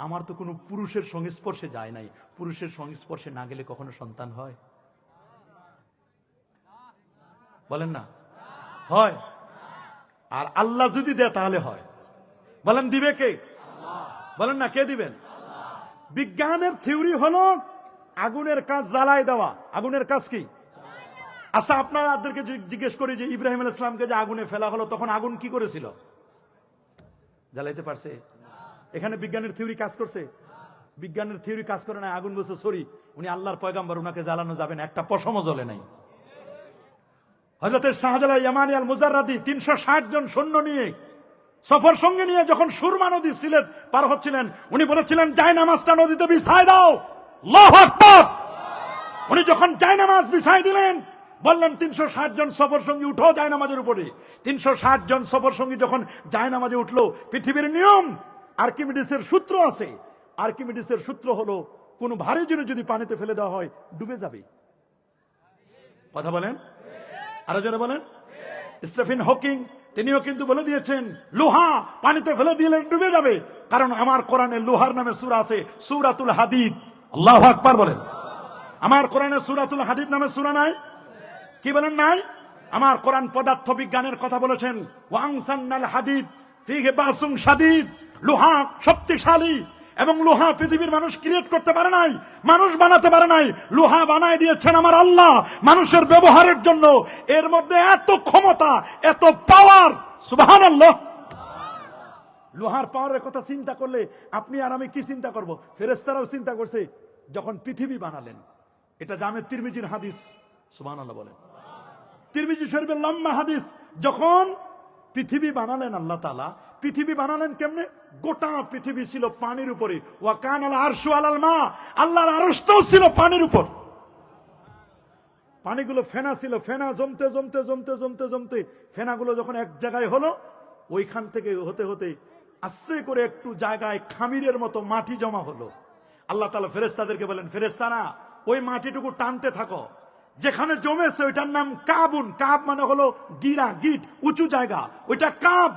আমার তো কোনো পুরুষের সংস্পর্শে যায় নাই, পুরুষের সংস্পর্শে না গেলে কখনো সন্তান হয়? বলেন না হয়? আর আল্লাহ যদি দেয় তাহলে হয়। বলেন দিবে কে? বলেন না কে দিবেন? বিজ্ঞানের থিওরি হলো আগুনের কাজ জ্বালায় দেওয়া। আগুনের কাজ কি? আচ্ছা আপনাদেরকে জিজ্ঞেস করি যে ইব্রাহিম আলাইহিস সালামকে যে আগুনে ফেলা হলো, তখন আগুন কি করেছিল? জ্বালাইতে পারছে? এখানে বিজ্ঞানের থিওরি কাজ করছে? বিজ্ঞানের থিওরি কাজ করে না। আগুন বলছে সরি, উনি আল্লাহর পয়গাম্বর, উনাকে জ্বালানো যাবে না, একটা পশমও জ্বলে নাই। হযরত শাহজালাল ইয়ামানি আল মুজাররাদি 360 জন সৈন্য নিয়ে, সফর সঙ্গে নিয়ে যখন সুরমা নদী সিলেট পার হচ্ছিলেন, উনি বলেছিলেন জায়নামাজটা নদীতে বিছায় দাও। আল্লাহু আকবার। উনি যখন জায়নামাজ বিছায় দিলেন, বললেন 360 জন সফর সঙ্গী উঠো জায়নামাজের উপরে। 360 জন সফর সঙ্গী যখন জায়নামাজে উঠলো, পৃথিবীর নিয়ম, আর্কিমিডিসের সূত্র আছে। আর্কিমিডিসের সূত্র হলো কোন ভারী জিনিস যদি পানিতে ফেলে দেওয়া হয় ডুবে যাবে। কথা বলেন, আরো যারা বলেন। স্টিফেন হকিং তিনিও কিন্তু বলে দিয়েছেন লোহা পানিতে ফেলে দিলে ডুবে যাবে, কারণ আমার কোরআনে লোহার নামে সূরা আছে, সূরাতুল হাদিদ। আল্লাহু আকবার বলেন। আমার কোরআনে সূরাতুল হাদিদ নামে সূরা নাই? কি বলেন নাই? আমার কোরআন পদার্থ বিজ্ঞানের কথা বলেছেন, ওয়াংসান্নাল হাদিদ ফিহি বাসুন শাদীদ। লোহা শক্তিশালী, এবং লোহা পৃথিবীর মানুষ ক্রিয়েট করতে পারে নাই, মানুষ বানাতে পারে নাই। লোহা বানায় দিয়েছেন আমার আল্লাহ মানুষের ব্যবহারের জন্য। এর মধ্যে এত ক্ষমতা, এত পাওয়ার, সুবহানাল্লাহ। লোহার পাওয়ারের কথা চিন্তা করলে আপনি আর আমি কি চিন্তা করব? ফেরেশতারাও চিন্তা করছে যখন পৃথিবী বানালেন। এটা জামে তিরমিজির হাদিস। সুবহানাল্লাহ বলেন। তিরমিজি শরীফের লম্বা হাদিস। যখন পৃথিবী বানালেন আল্লাহ তাআলা, পৃথিবী বানালেন কেমনে? গোটা পৃথিবী ছিল পানির উপরে। ওয়া কানাল আরশু আলাল মা, আল্লাহর আরশটাও ছিল পানির উপর। পানিগুলো ফেনা ছিল, ফেনা জমতে জমতে জমতে জমতে জমতে ফেনাগুলো যখন এক জায়গায় হলো, ওইখান থেকে হতে হতে আস্তে করে একটু জায়গায় খামিরের মতো মাটি জমা হলো। আল্লাহ তাআলা ফেরেশতাদেরকে বলেন, ফেরেশতারা ওই মাটিটুকু টানতে থাকো। যেখানে জমেছে ওইটার নাম কাবুন। কাব মানে হলো গিরা, গিট, উঁচু জায়গা, ওইটা কাব।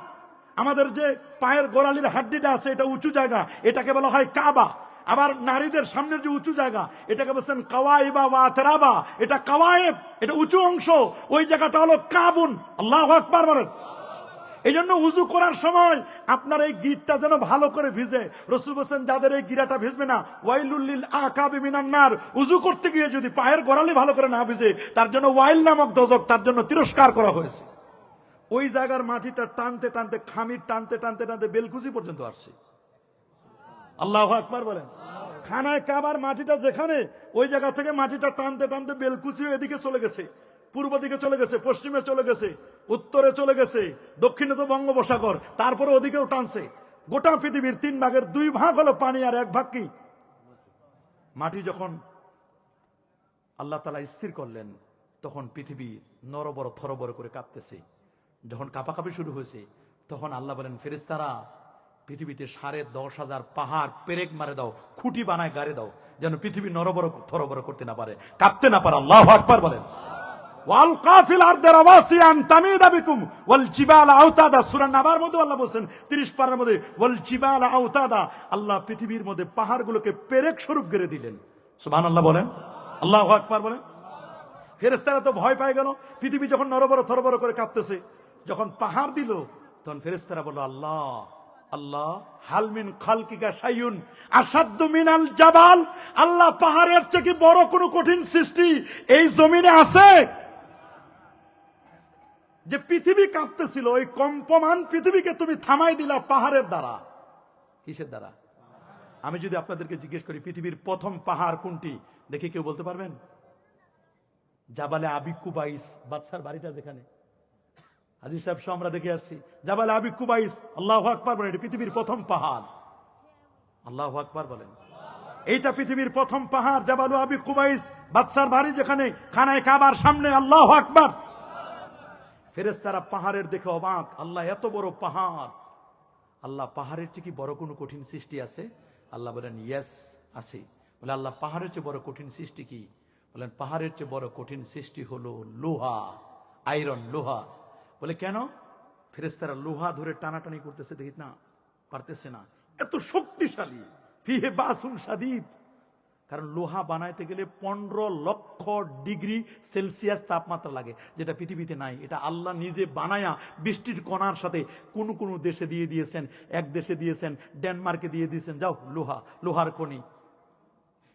আমাদের যে পায়ের গোড়ালির হাড্ডিটা আছে এটা উঁচু জায়গা, এটাকে বলা হয় কাবা। আবার নারীদের সামনের যে উঁচু জায়গা এটাকে বলছেন কাওয়াইবা ওয়া আতরাবা, এটা কাওয়ায়েব, এটা উঁচু অংশ, ওই জায়গাটা হলো কাবুন। আল্লাহু আকবার বলেন। এই জন্য উজু করার সময় আপনার এই গিটটা যেন ভালো করে ভিজে। রাসূল বলেন যাদের এই গিরাটা ভিজবে না, ওয়াইলুল লিল আকাবি মিনান নার, উজু করতে গিয়ে যদি পায়ের গোড়ালি ভালো করে না ভিজে, তার জন্য ওয়াইল নামক দোজক, তার জন্য তিরস্কার করা হয়েছে। ওই জায়গার মাটিটা টানতে টানতে, খামির টানতে টানতে টানতে বেলকুচি পর্যন্ত আসছে। আল্লাহু আকবার বলেন। খানায় কাবার মাটিটা যেখানে, ওই জায়গা থেকে মাটিটা টানতে টানতে বেলকুচি এদিকে চলে গেছে, পূর্ব দিকে চলে গেছে, পশ্চিমে চলে গেছে, উত্তরে চলে গেছে, দক্ষিণে তো বঙ্গোপসাগর, তারপরে ওদিকেও টানছে। গোটা পৃথিবীর 3 ভাগের 2 ভাগ হলো পানি, আর 1 ভাগ কি মাটি। যখন আল্লাহ তাআলা স্থির করলেন, তখন পৃথিবী নরবর থরবর করে কাঁপতেছে। যখন কাঁপাকাঁপি শুরু হয়েছে, তখন আল্লাহ বলেন, ফেরেশতারা পৃথিবীতে 10,500 পাহাড় পেরেক মারে দাও, খুঁটি বানায় গাড়ে দাও, যেন পৃথিবী নরবর থরবর করতে না পারে, কাঁপতে না পারে। আল্লাহু আকবার বলেন। ওয়াল কাফিল আরদে রাওয়াসিয়ান তামিদা বিকুম ওয়াল জিবালা আওতাদা, সূরা নাবার মধ্যে আল্লাহ বলেন 30 পারার মধ্যে, ওয়াল জিবালা আওতাদা, আল্লাহ পৃথিবীর মধ্যে পাহাড়গুলোকে পেরেক স্বরূপ গেড়ে দিলেন। সুবহানাল্লাহ বলেন, আল্লাহু আকবার বলেন। ফেরেশতারা তো ভয় পেয়ে গেল, পৃথিবী যখন নরবর থরবর করে কাঁপতেছে, যখন পাহাড় দিল তখন ফেরেশতারা বলল, আল্লাহ আল্লাহ হাল মিন খালকিকা শাইউন আসাদ্দু মিনাল জাবাল, আল্লাহ পাহাড়ের চেয়ে কি বড় কোনো কঠিন সৃষ্টি এই জমিনে আছে? যে পৃথিবী কাঁপতেছিল, ওই কম্পমান পৃথিবীকে তুমি থামাই দিলা পাহাড়ের দ্বারা। কিসের দ্বারা? আমি যদি আপনাদেরকে জিজ্ঞেস করি পৃথিবীর প্রথম পাহাড় কোনটি, দেখি কেউ বলতে পারবেন? জাবালে আবি কুবাইস, বাদশার বাড়িটা যেখানে, হাজী সাহেব সহ আমরা দেখে আসছি, জাবালে আবি কুবাইস। আল্লাহু আকবার বলেন, এটা পৃথিবীর প্রথম পাহাড়। আল্লাহু আকবার বলেন। এইটা পৃথিবীর প্রথম পাহাড়, জাবালু আবি কুবাইস, বাদশার বাড়ি যেখানে, খানায় কাবার সামনে। আল্লাহু আকবার। ফেরেশতারা পাহাড়ের দেখে অবাক, আল্লাহ এত বড় পাহাড়, আল্লাহ পাহাড়ের চেয়ে কি বড় কোনো কঠিন সৃষ্টি আছে? আল্লাহ বলেন ইয়েস আছে। বলে আল্লাহ পাহাড়ের চেয়ে বড় কঠিন সৃষ্টি কি? বলেন পাহাড়ের চেয়ে বড় কঠিন সৃষ্টি হলো লোহা, আয়রন, লোহা। বলে কেন? ফেরেশতারা লোহা ধরে টানাটানি করতেছে, দেখি না পারতেছে না, এত শক্তিশালী, ফিহে বাসুন শাদীদ। কারণ লোহা বানাইতে গেলে 15 লক্ষ ডিগ্রি সেলসিয়াস তাপমাত্রা লাগে, যেটা পৃথিবীতে নাই। এটা আল্লাহ নিজে বানায়া বৃষ্টির কণার সাথে কোন কোন দেশে দিয়ে দিয়েছেন। এক দেশে দিয়েছেন, ডেনমার্কে দিয়ে দিয়েছেন, যাও লোহা, লোহার খনি।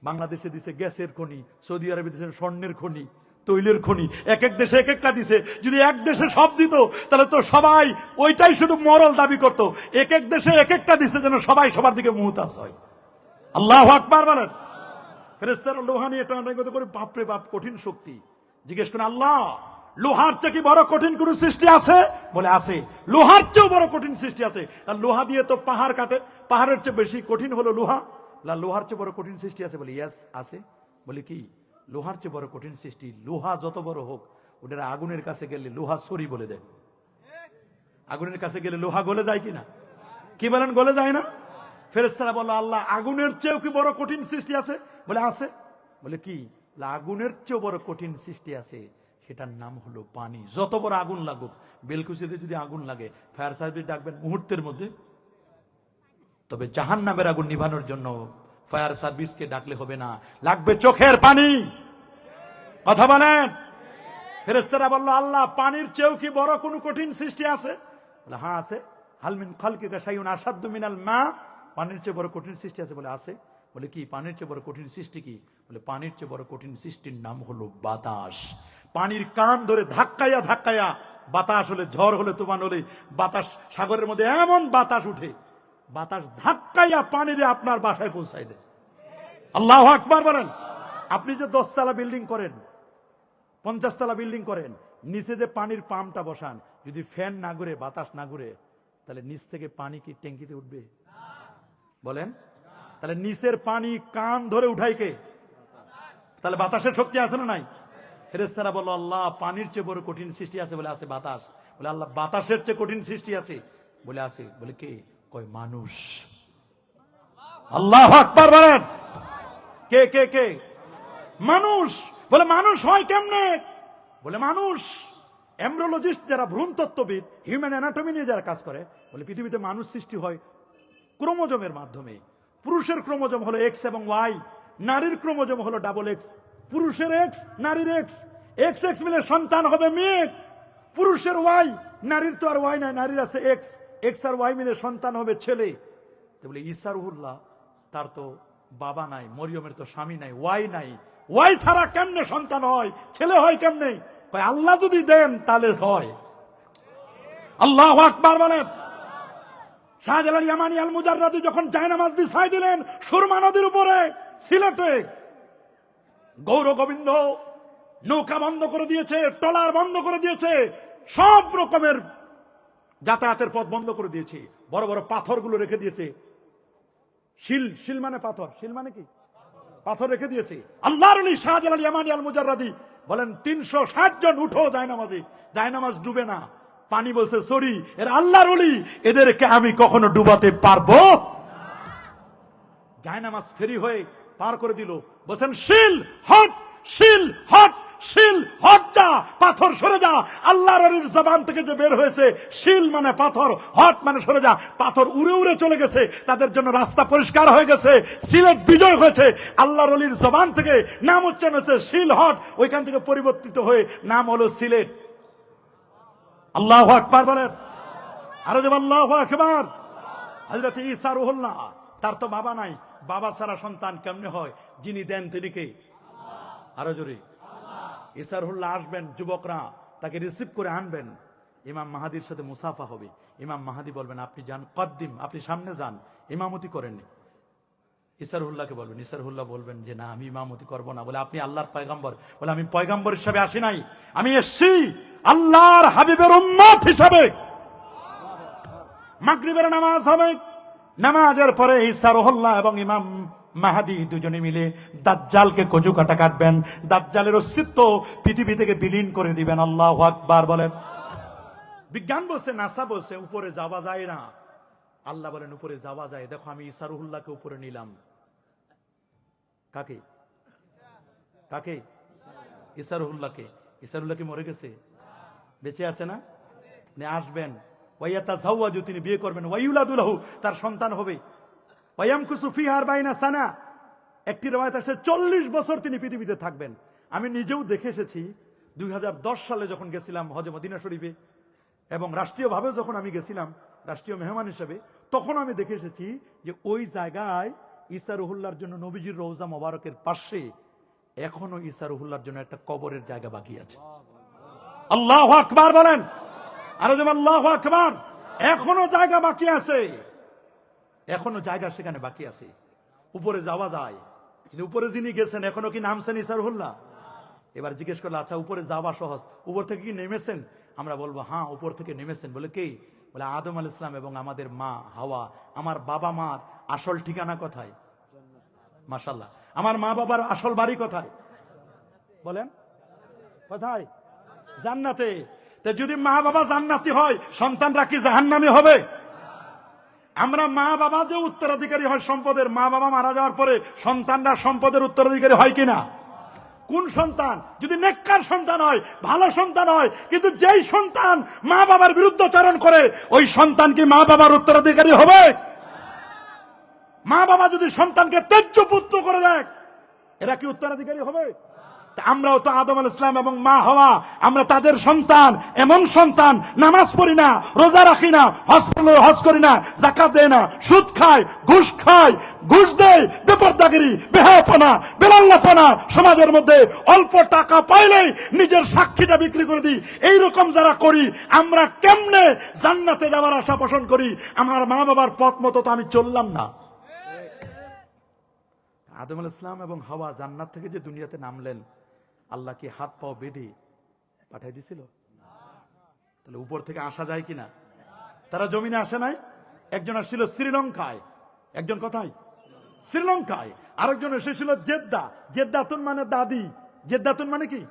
বাংলাদেশে দিছে গ্যাসের খনি, সৌদি আরবে দিয়েছেন স্বর্ণের খনি, তৈলের খনি। এক এক দেশে এক একটা দিছে। যদি এক দেশে সব দিত তাহলে তো সবাই ওইটাই শুধু মরল দাবি করত। এক এক দেশে এক একটা দিছে যেন সবাই সবার দিকে মুহতাজ হয়। আল্লাহু আকবার বলেন। ফেরেশতারা লোহা নিয়ে টানাটানি করতে করে, বাপরে বাপ কঠিন শক্তি। জিজ্ঞেস করেন, আল্লাহ লোহার চেয়ে কি বড় কঠিন কোন সৃষ্টি আছে? বলে আছে। লোহার চেয়েও বড় কঠিন সৃষ্টি আছে। আর লোহা দিয়ে তো পাহাড় কাটে, পাহাড়ের চেয়ে বেশি কঠিন হলো লোহা। লোহার চেয়ে বড় কঠিন সৃষ্টি আছে? বলে ইয়েস আছে। বলে কি? লোহার চেয়ে বড় কঠিন সৃষ্টি, লোহা যত বড় হোক ওটা আগুনের কাছে গেলে লোহা সরি বলে দেয়। আগুনের কাছে গেলে লোহা গলে যায় কিনা? কি বলেন, গলে যায় না? ফেরেশতারা বলল, আল্লাহ আগুনের চেয়েও কি বড় কঠিন সৃষ্টি আছে? বলে আছে। বলে কি? আগুনের চেয়েও বড় কঠিন সৃষ্টি আছে, সেটার নাম হলো পানি। যত বড় আগুন লাগুক, বেলকুচিতে যদি আগুন লাগে ফায়ার সার্ভিস ডাকবেন মুহূর্তের মধ্যে। তবে জাহান্নামের আগুন নিভানোর জন্য ফায়ার সার্ভিসকে ডাকলে হবে না, লাগবে চোখের পানি। কথা বলেন। ফেরেশতারা বলল, আল্লাহ পানির চেয়েও কি বড় কোনো কঠিন সৃষ্টি আছে? বলে হ্যাঁ আছে। হাল মিন খালকিকা শাইউন আসাদ্দু মিনাল মা, পানির চেয়ে বড় কঠিন সৃষ্টি আছে? বলে আছে। বলে কি? পানির চেয়ে বড় কঠিন সৃষ্টি কি? বলে পানির চেয়ে বড় কঠিন সৃষ্টির নাম হলো বাতাস। পানির কান ধরে ধাক্কাইয়া ধাক্কাইয়া, বাতাস হলে, ঝড় হলে, তুফান হলে, বাতাস সাগরের মধ্যে এমন বাতাস উঠে, বাতাস ধাক্কাইয়া পানিরে আপনার বাসায় পৌঁছাই দেয়। আল্লাহু আকবার বলেন। আপনি যে 10 তলা বিল্ডিং করেন, 50 তলা বিল্ডিং করেন, নিচে যে পানির পাম্পটা বসান, যদি ফ্যান না ঘুরে, বাতাস না ঘুরে, তাহলে নিচ থেকে পানি কি ট্যাঙ্কিতে উঠবে? বলেন। তাহলে নিচের পানি কান ধরে উঠাই কে? তাহলে বাতাসের শক্তি আছে না নাই? ফেরেশতারা বলল, আল্লাহ পানির চেয়ে বড় কঠিন সৃষ্টি আছে? বলে আছে। বাতাস? বলে আল্লাহ বাতাসের চেয়ে কঠিন সৃষ্টি আছে? বলে আছে। বলে কে? কয় মানুষ। আল্লাহু আকবার বলেন। কে কে কে? মানুষ। বলে মানুষ হয় কেমনে? বলে মানুষ, এমব্রিওলজিস্ট যারা, ভ্রূণতত্ত্ববিদ, হিউম্যান অ্যানাটমি নিয়ে যারা কাজ করে, বলে পৃথিবীতে মানুষ সৃষ্টি হয় ক্রোমোজোমের মাধ্যমে। পুরুষের ক্রোমোজোম হলো এক্স এবং ওয়াই, নারীর ক্রোমোজোম হলো ডাবল এক্স। পুরুষের এক্স, নারীর এক্স, এক্স এক্স মিলে সন্তান হবে মেয়ে। পুরুষের ওয়াই, নারীর তো আর ওয়াই নাই, নারীর আছে এক্স, এক্স আর ওয়াই মিলে সন্তান হবে ছেলে। বলে ঈসা রুহুল্লাহ, তার তো বাবা নাই, মরিয়মের তো স্বামী নাই, ওয়াই নাই, ওয়াই ছাড়া কেমনে সন্তান হয়, ছেলে হয় কেমনে? আল্লাহ যদি দেন তাহলে হয়। আল্লাহু আকবার বলেন। শাহজালাল ইয়ামানি আল মুজাররাদি যখন জায়নামাজ বিছাই দিলেন সুরমা নদীর উপরে সিলেটে, গৌর গোবিন্দ নৌকা বন্ধ করে দিয়েছে, ট্রলার বন্ধ করে দিয়েছে, সব রকমের যাতায়াতের পথ বন্ধ করে দিয়েছে, বড় বড় পাথরগুলো রেখে দিয়েছে। শিল, শিল মানে পাথর, শিল মানে কি? পাথর রেখে দিয়েছে। আল্লাহর ওলি শাহজালাল ইয়ামানি আল মুজাররাদি বলেন, 360 জন উঠো জায়নামাজে। জায়নামাজ ডুবে না, পানি বলছে সরি, এরা আল্লাহর ওলি, এদেরকে আমি কখনো ডুবাতে পারবো। জায়নামাজ ফেরি হয়ে পার করে দিল, বলছেন শিল হট, শিল হট, শিল হট, যা পাথর সরে যা। আল্লাহর ওলির জবান থেকে যে বের হয়েছে শিল মানে পাথর, হট মানে সরে যা। পাথর উড়ে উড়ে চলে গেছে, তাদের জন্য রাস্তা পরিষ্কার হয়ে গেছে, সিলেট বিজয় হয়েছে। আল্লাহর ওলির জবান থেকে নাম উচ্চারণ হয়েছে শিল হট, ওইখান থেকে পরিবর্তিত হয়ে নাম হলো সিলেট। আল্লাহু আকবার বলেন, আরো যে আল্লাহু আকবার। হযরত ঈসা রূহুল্লাহ, তার তো বাবা নাই, বাবা ছাড়া সন্তান কেমনে হয়? যিনি দেন তিনি কে? আরো জোরে। ঈসা রূহুল্লাহ আসবেন, যুবকরা তাকে রিসিভ করে আনবেন, ইমাম মাহাদির সাথে মুসাফা হবে। ইমাম মাহাদি বলবেন আপনি যান, কদ্দিম, আপনি সামনে যান, ইমামতি করেন। ঈসা রূহুল্লাহকে বলবেন, ঈসা রূহুল্লাহ বলবেন যে না আমি ইমামতি করব না। বলে আপনি আল্লাহর পয়গম্বর? বলে আমি পয়গম্বর হিসাবে আসি নাই, আমি এসেছি আল্লাহর হাবিবের উম্মত হিসাবে। মাগরিবের নামাজ হবে, নামাজের পরে ঈসা রূহুল্লাহ এবং ইমাম মাহাদি দুজনে মিলে দাজ্জালকে কচু কাটা কাটবেন, দাজ্জালের অস্তিত্ব পৃথিবী থেকে বিলীন করে দিবেন। আল্লাহু আকবার বলেন। বিজ্ঞান বলছে, নাসা বলছে উপরে যাওয়া যায় না, আল্লাহ বলেন উপরে যাওয়া যায়। দেখো আমি ঈসা রূহুল্লাহকে উপরে নিলাম। কাকে? কাকে? ঈসা রূহুল্লাহকে। ঈসা রূহুল্লাহ কি মরে গেছে? বেঁচে আছে না? আসবেন, ওয়ায়াতাযাওয়াজু, তিনি বিয়ে করবেন, ওয়াইউলাদু লাহু, তার সন্তান হবে, ওয়ায়ামকুসু ফিহা 40 সানা, একটি রওয়ায়াত আছে 40 বছর তিনি পৃথিবীতে থাকবেন। আমি নিজেও দেখে এসেছি 2010 সালে যখন গেছিলাম হজে মদিনা শরীফে, এবং রাষ্ট্রীয়ভাবে যখন আমি গেছিলাম রাষ্ট্রীয় মেহমান হিসেবে, তখন আমি দেখে এসেছি যে ওই জায়গায় ঈসা রূহুল্লাহর জন্য নবীজির রওজা মোবারকের পাশে এখনো ঈসা রূহুল্লাহর জন্য একটা কবরের জায়গা বাকি আছে। আল্লাহু আকবার বলেন, আরো যেমন আল্লাহু আকবার। এখনো জায়গা বাকি আছে, এখনো জায়গা সেখানে বাকি আছে, উপরে যাওয়া যায়। কিন্তু উপরে যিনি গেছেন এখনো কি নামছেন ঈসা রূহুল্লাহ? এবার জিজ্ঞেস করলে আচ্ছা উপরে যাওয়া সহজ, উপর থেকে কি নেমেছেন? আমরা বলবো হ্যাঁ উপর থেকে নেমেছেন। বলে কে? বলে আদম আলাইহিস সালাম এবং আমাদের মা হাওয়া। আমার বাবা মার আসল ঠিকানা কোথায়? মাশাআল্লাহ। আমার মা বাবার আসল বাড়ি কোথায়? বলেন কোথায়? জান্নাতে। তে যদি মা বাবা জান্নাতি হয়, সন্তানরা কি জাহান্নামী হবে? আমরা মা বাবা যে উত্তরাধিকারী হয় সম্পদের, মা বাবা মারা যাওয়ার পরে সন্তানরা সম্পদের উত্তরাধিকারী হয় কিনা? কোন সন্তান? যদি নেককার সন্তান হয়, ভালো সন্তান হয়, কিন্তু যেই সন্তান মা বাবার বিরুদ্ধাচরণ করে, ওই সন্তান কি মা বাবার উত্তরাধিকারী হবে? মা বাবা যদি সন্তানকে ত্যায্য পুত্র করে দেয়, এরা কি উত্তরাধিকারী হবে? আমরাও তো আদম আলাইহিস সালাম এবং মা হাওয়া, আমরা তাদের সন্তান। এমন সন্তান নামাজ পড়ি না, রোজা রাখি না, হজ করি না, যাকাত দেয় না, সুদ খায়, ঘুষ দেয়, বেপরদাগিরি, বেহায়াপনা, বেলাল্লাপনা সমাজের মধ্যে, অল্প টাকা পাইলেই নিজের সাক্ষীটা বিক্রি করে দিই, এইরকম যারা করি, আমরা কেমনে জান্নাতে যাওয়ার আশা পোষণ করি? আমার মা বাবার পথ মতো তো আমি চললাম না। আদম আলাইহিস সালাম এবং হাওয়া জান্নাত থেকে যে দুনিয়াতে নামলেন, আল্লাহ কি হাত পাও বেঁধে পাঠাই দিছিল? তাহলে উপর থেকে আসা যায় কিনা? তারা জমিনে আসে নাই। একজন আসছিল শ্রীলঙ্কায়, একজন কোথায়? শ্রীলঙ্কায়। আরেকজন এসেছিল জেদ্দা। জেদ্দাতুন মানে দাদি, জেদ্দাতুন মানে কি?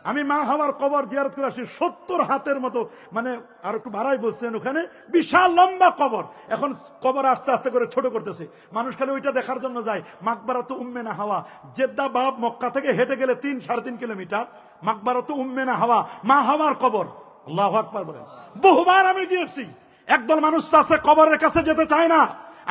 আমি মা হাওয়ার কবর জিয়ারত করে আসি, 70 হাতের মতো, মানে আর একটু বাড়াই বলছেন, ওখানে বিশাল লম্বা কবর। এখন কবর আস্তে আস্তে করে ছোট করতেছে, মানুষ খালি ওইটা দেখার জন্য যায়। মাকবারাতু উম্মেনা হাওয়া, জেদ্দা বাব মক্কা থেকে হেঁটে গেলে 3-3.5 কিলোমিটার। মাকবারাতু উম্মেনা হাওয়া, মা হাওয়ার কবর। আল্লাহু আকবার বলেন। বহুবার আমি গিয়েছি। একদল মানুষ তো আছে কবরের কাছে যেতে চায় না।